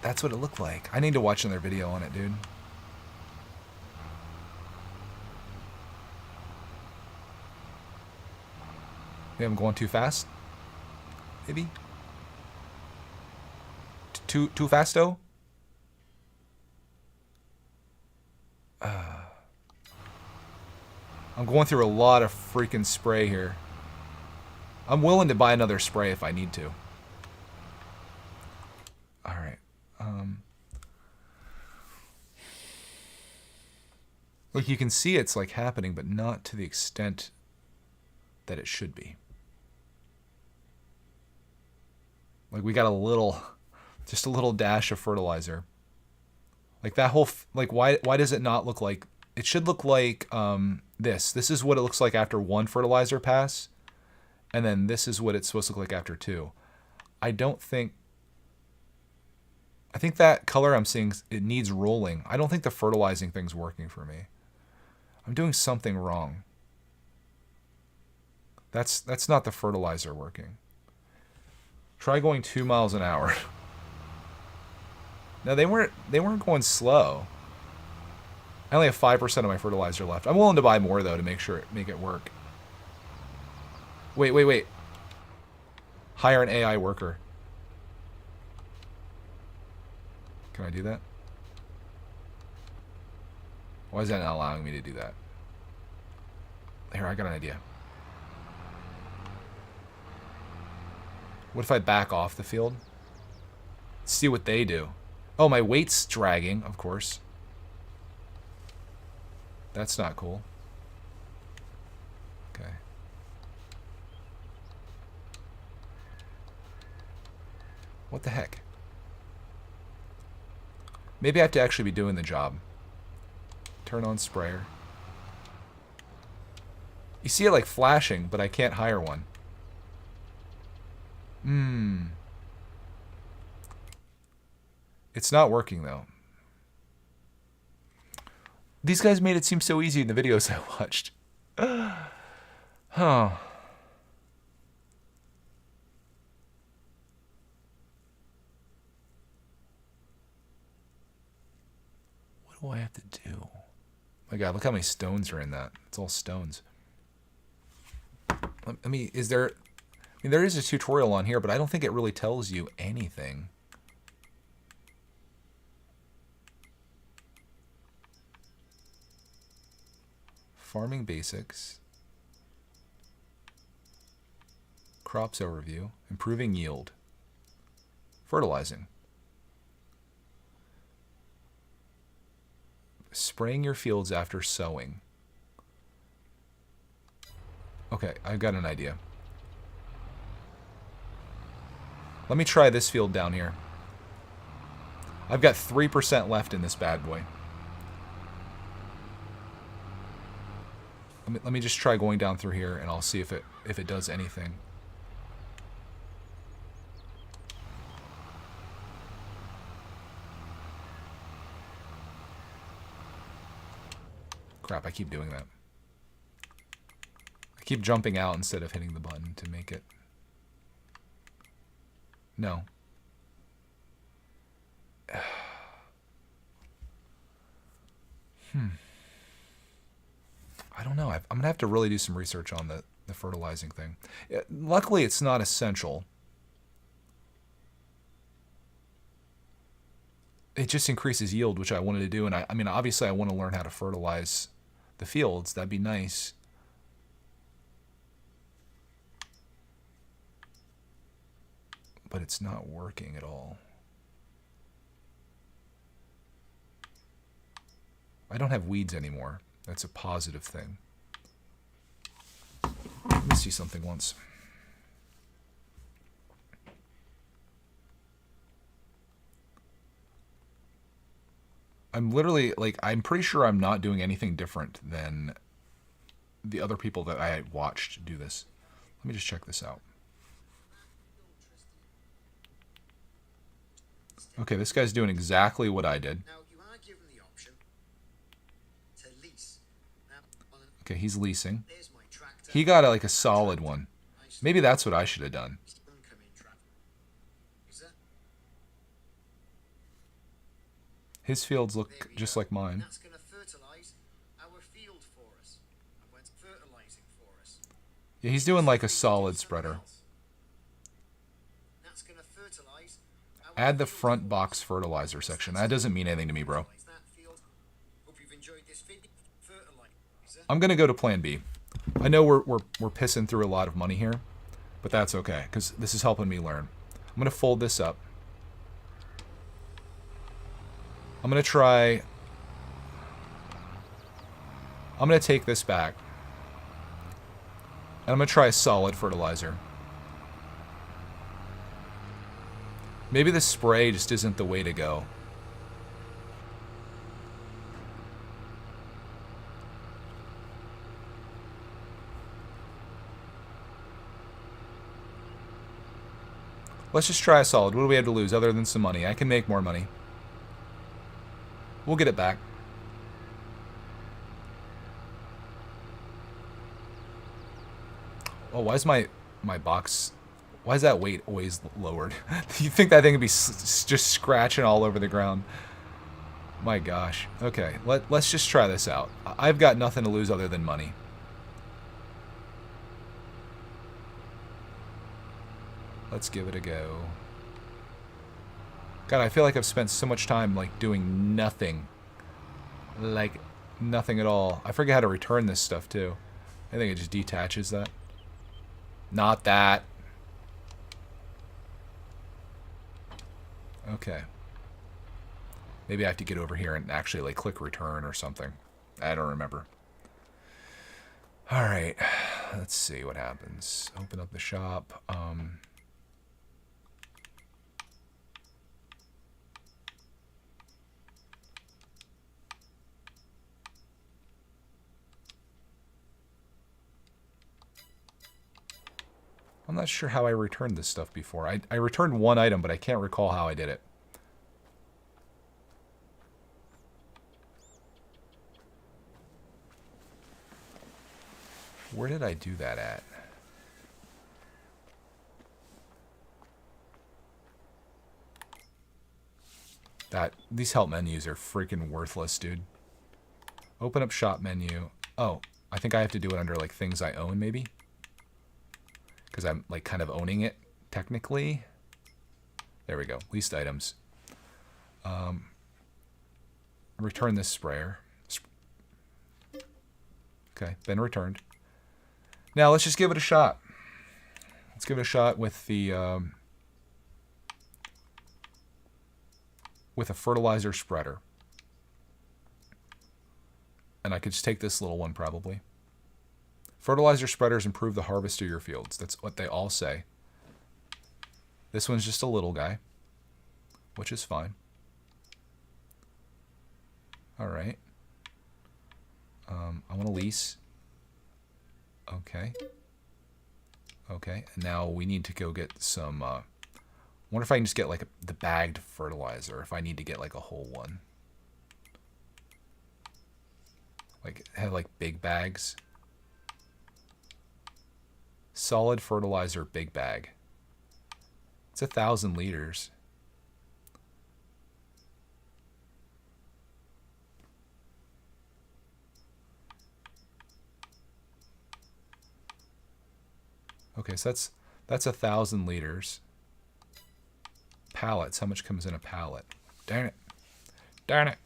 that's what it looked like. I need to watch another video on it, dude. Maybe I'm going too fast? Maybe? Too fasto? I'm going through a lot of freaking spray here. I'm willing to buy another spray if I need to. Alright. Like you can see it's like happening, but not to the extent that it should be. Like we got a little, just a little dash of fertilizer. Like that whole, like why does it not look like, it should look like this. This is what it looks like after one fertilizer pass. And then this is what it's supposed to look like after two. I think that color I'm seeing, it needs rolling. I don't think the fertilizing thing's working for me. I'm doing something wrong. That's not the fertilizer working. Try going 2 miles an hour. No, they weren't going slow. I only have 5% of my fertilizer left. I'm willing to buy more, though, to make it work. Wait. Hire an AI worker. Can I do that? Why is that not allowing me to do that? Here, I got an idea. What if I back off the field? See what they do. Oh, my weight's dragging, of course. That's not cool. Okay. What the heck? Maybe I have to actually be doing the job. Turn on sprayer. You see it like flashing, but I can't hire one. It's not working, though. These guys made it seem so easy in the videos I watched. Huh. What do I have to do? My God, look how many stones are in that. It's all stones. I mean, there is a tutorial on here, but I don't think it really tells you anything. Farming basics. Crops overview. Improving yield. Fertilizing. Spraying your fields after sowing. Okay, I've got an idea. Let me try this field down here. I've got 3% left in this bad boy. Let me just try going down through here, and I'll see if it does anything. Crap, I keep doing that. I keep jumping out instead of hitting the button to make it. No. I don't know. I'm going to have to really do some research on the fertilizing thing. Luckily, it's not essential. It just increases yield, which I wanted to do. And I mean, obviously, I want to learn how to fertilize the fields. That'd be nice. But it's not working at all. I don't have weeds anymore. That's a positive thing. Let me see something once. I'm literally, like, I'm pretty sure I'm not doing anything different than the other people that I watched do this. Let me just check this out. Okay, this guy's doing exactly what I did. Okay, he's leasing. He got like a solid one. Maybe that's what I should have done. His fields look just like mine. Yeah, he's doing like a solid spreader. Add the front box fertilizer section. That doesn't mean anything to me, bro. I'm going to go to plan B. I know we're pissing through a lot of money here, but that's okay, because this is helping me learn. I'm going to fold this up. I'm going to take this back. And I'm going to try a solid fertilizer. Maybe the spray just isn't the way to go. Let's just try a solid. What do we have to lose other than some money? I can make more money. We'll get it back. Oh, why is my box... Why is that weight always lowered? You think that thing would be just scratching all over the ground? My gosh. Okay, let's just try this out. I've got nothing to lose other than money. Let's give it a go. God, I feel like I've spent so much time like doing nothing. Like nothing at all. I forget how to return this stuff too. I think it just detaches that. Not that. Okay. Maybe I have to get over here and actually like click return or something. I don't remember. All right. Let's see what happens. Open up the shop. I'm not sure how I returned this stuff before. I returned one item, but I can't recall how I did it. Where did I do that at? These help menus are freaking worthless, dude. Open up shop menu. Oh, I think I have to do it under like things I own, maybe? Because I'm like kind of owning it, technically. There we go. Least items. Return this sprayer. Okay, been returned. Now let's just give it a shot. Let's give it a shot with the with a fertilizer spreader. And I could just take this little one probably. Fertilizer spreaders improve the harvest of your fields. That's what they all say. This one's just a little guy, which is fine. All right. I want to lease. Okay. Okay. And now we need to go get some. I wonder if I can just get like the bagged fertilizer. If I need to get like a whole one. Like have like big bags. Solid fertilizer big bag. It's 1,000 liters. Okay, so that's 1,000 liters. Pallets. How much comes in a pallet? Darn it. Darn it.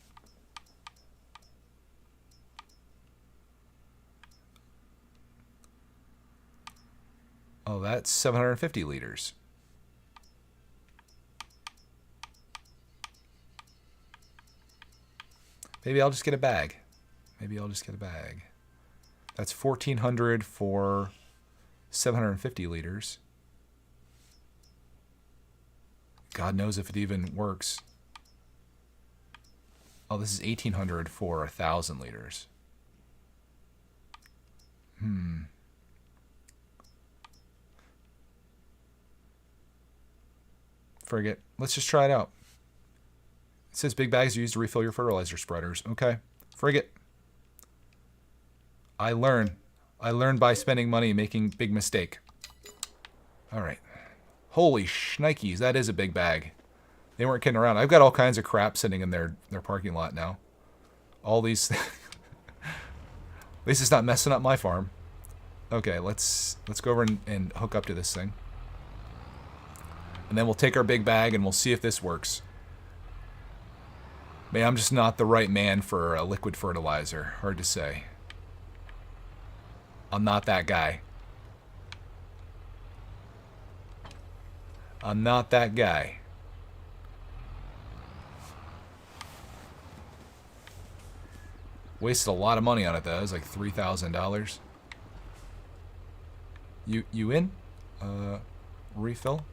Oh, that's 750 liters. Maybe I'll just get a bag. Maybe I'll just get a bag. That's 1,400 for 750 liters. God knows if it even works. Oh, this is 1,800 for 1,000 liters. Forget. Let's just try it out. It says big bags are used to refill your fertilizer spreaders. Okay. Frigate. I learn. I learn by spending money and making big mistake. Alright. Holy shnikes, that is a big bag. They weren't kidding around. I've got all kinds of crap sitting in their parking lot now. All these... At least it's not messing up my farm. Okay, let's go over and hook up to this thing. And then we'll take our big bag and we'll see if this works. Maybe I'm just not the right man for a liquid fertilizer. Hard to say. I'm not that guy. I'm not that guy. Wasted a lot of money on it though. It was like $3,000. You in? Refill?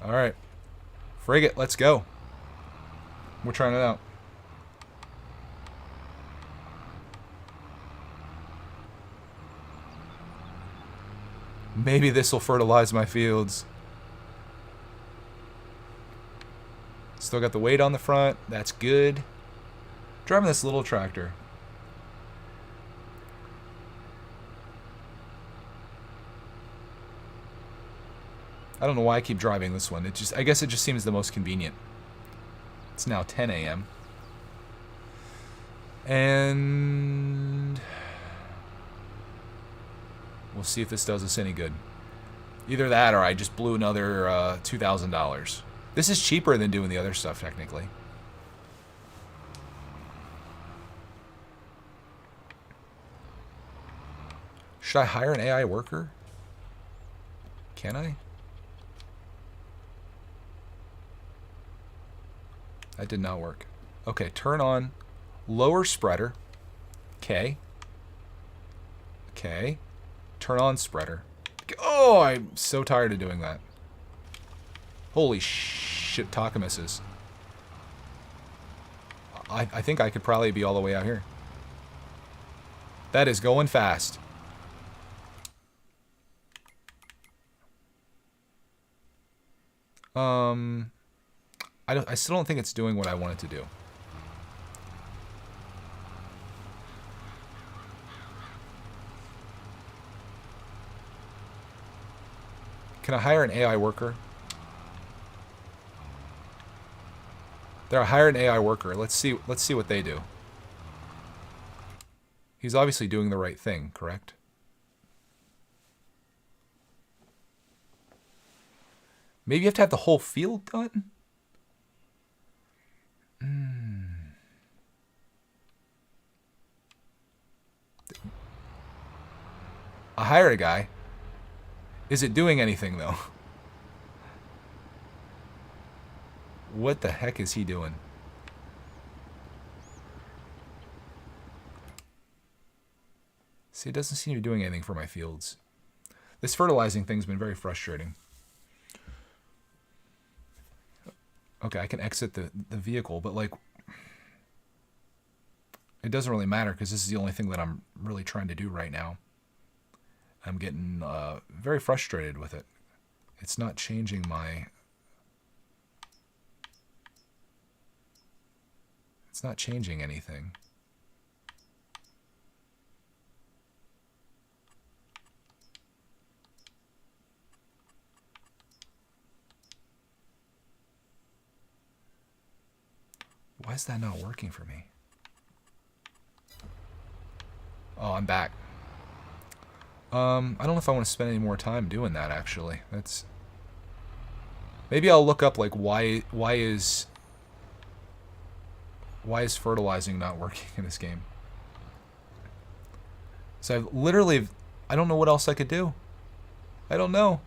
Alright. Frigate, let's go. We're trying it out. Maybe this will fertilize my fields. Still got the weight on the front. That's good. Driving this little tractor. I don't know why I keep driving this one. I guess it just seems the most convenient. It's now 10 a.m. And we'll see if this does us any good. Either that or I just blew another $2,000. This is cheaper than doing the other stuff, technically. Should I hire an AI worker? Can I? That did not work. Okay, turn on lower spreader. Okay. Okay. Turn on spreader. Oh, I'm so tired of doing that. Holy shit, Takamisses. I think I could probably be all the way out here. That is going fast. I still don't think it's doing what I want it to do. Can I hire an AI worker? There, I hired an AI worker. Let's see what they do. He's obviously doing the right thing, correct? Maybe you have to have the whole field done? I hired a guy. Is it doing anything, though? What the heck is he doing? See, it doesn't seem to be doing anything for my fields. This fertilizing thing's been very frustrating. Okay, I can exit the vehicle, but like, it doesn't really matter because this is the only thing that I'm really trying to do right now. I'm getting very frustrated with it. It's not changing my... It's not changing anything. Why is that not working for me? Oh, I'm back. I don't know if I want to spend any more time doing that, actually. That's... Maybe I'll look up, like, why is fertilizing not working in this game? So I've literally... I don't know what else I could do. I don't know.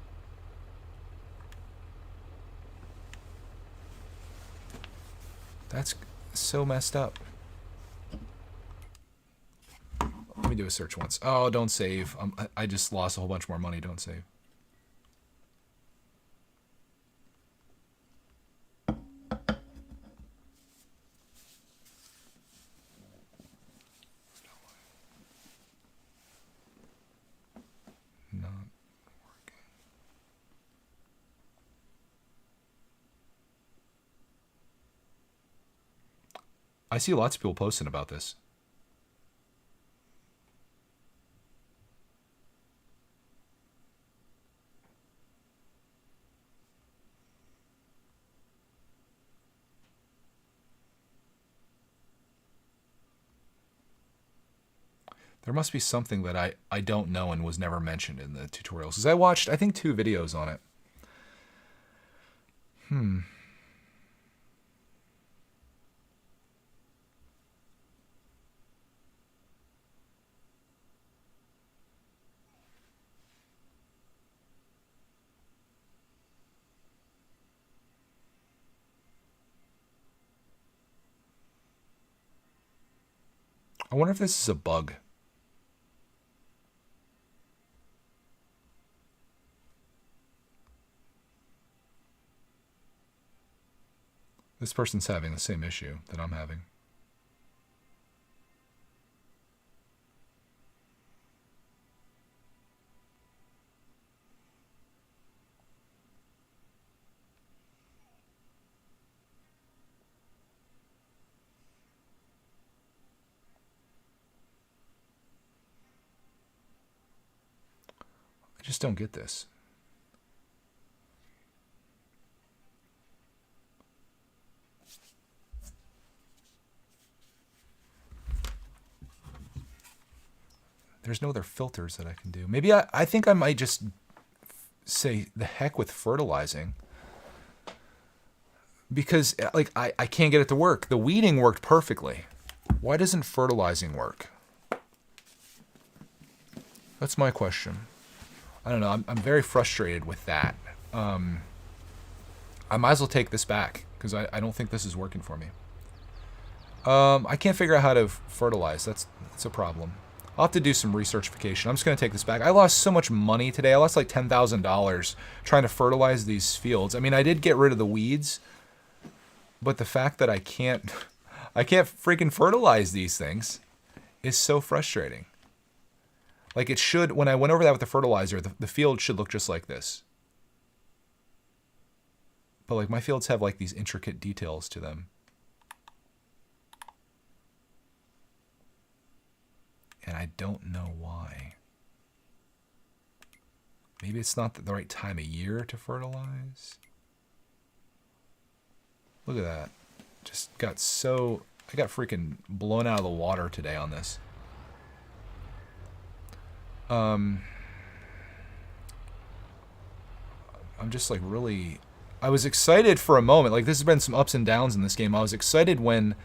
That's so messed up. Let me do a search once. Oh, don't save. I just lost a whole bunch more money. Don't save. Not working. I see lots of people posting about this. There must be something that I don't know and was never mentioned in the tutorials. Because I watched, I think, 2 videos on it. I wonder if this is a bug. This person's having the same issue that I'm having. I just don't get this. there's no other filters that I can do. Maybe I think I might just say the heck with fertilizing. Because like I can't get it to work. The weeding worked perfectly. Why doesn't fertilizing work? That's my question. I don't know. I'm very frustrated with that. I might as well take this back because I don't think this is working for me. I can't figure out how to fertilize. That's a problem. I'll have to do some researchification. I'm just going to take this back. I lost so much money today. I lost like $10,000 trying to fertilize these fields. I mean, I did get rid of the weeds, but the fact that I can't freaking fertilize these things is so frustrating. Like it should, when I went over that with the fertilizer, the field should look just like this. But like my fields have like these intricate details to them. And I don't know why. Maybe it's not the right time of year to fertilize. Look at that. Just got so... I got freaking blown out of the water today on this. I'm just like really... I was excited for a moment. Like this has been some ups and downs in this game. I was excited when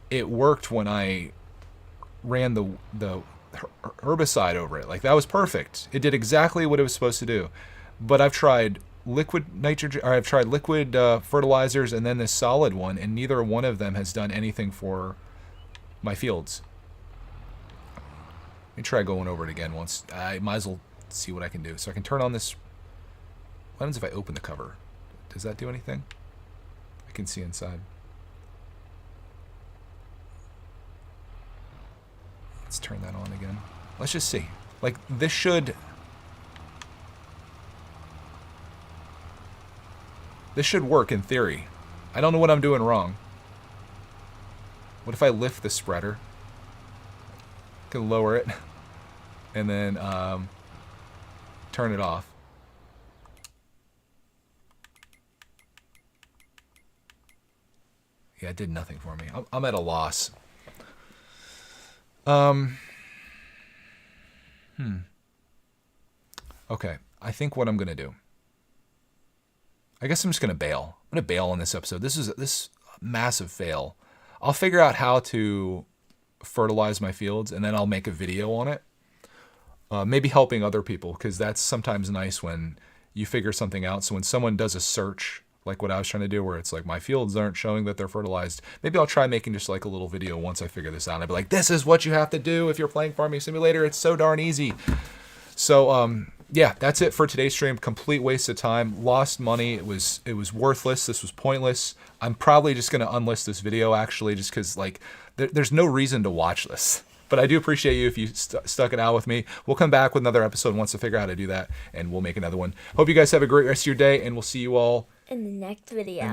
it worked when I ran the herbicide over it. Like that was perfect. It did exactly what it was supposed to do. But I've tried liquid nitrogen, or I've tried liquid fertilizers and then this solid one, and neither one of them has done anything for my fields. Let me try going over it again once. I might as well see what I can do. So I can turn on this. What happens if I open the cover? Does that do anything? I can see inside. Let's turn that on again. Let's just see. Like this should work in theory. I don't know what I'm doing wrong. What if I lift the spreader? I can lower it and then turn it off. Yeah, it did nothing for me. I'm at a loss. Okay, I think what I'm gonna do. I guess I'm just gonna bail. I'm gonna bail on this episode. This is massive fail. I'll figure out how to fertilize my fields, and then I'll make a video on it. Maybe helping other people, because that's sometimes nice when you figure something out. So when someone does a search, like what I was trying to do, where it's like my fields aren't showing that they're fertilized, maybe I'll try making just like a little video once I figure this out. I'll be like, this is what you have to do if you're playing Farming Simulator. It's so darn easy. So yeah, that's it for today's stream. Complete waste of time. Lost money. It was worthless. This was pointless. I'm probably just going to unlist this video actually, just because like there's no reason to watch this. But I do appreciate you if you stuck it out with me. We'll come back with another episode once I figure out how to do that, and we'll make another one. Hope you guys have a great rest of your day, and we'll see you all in the next video.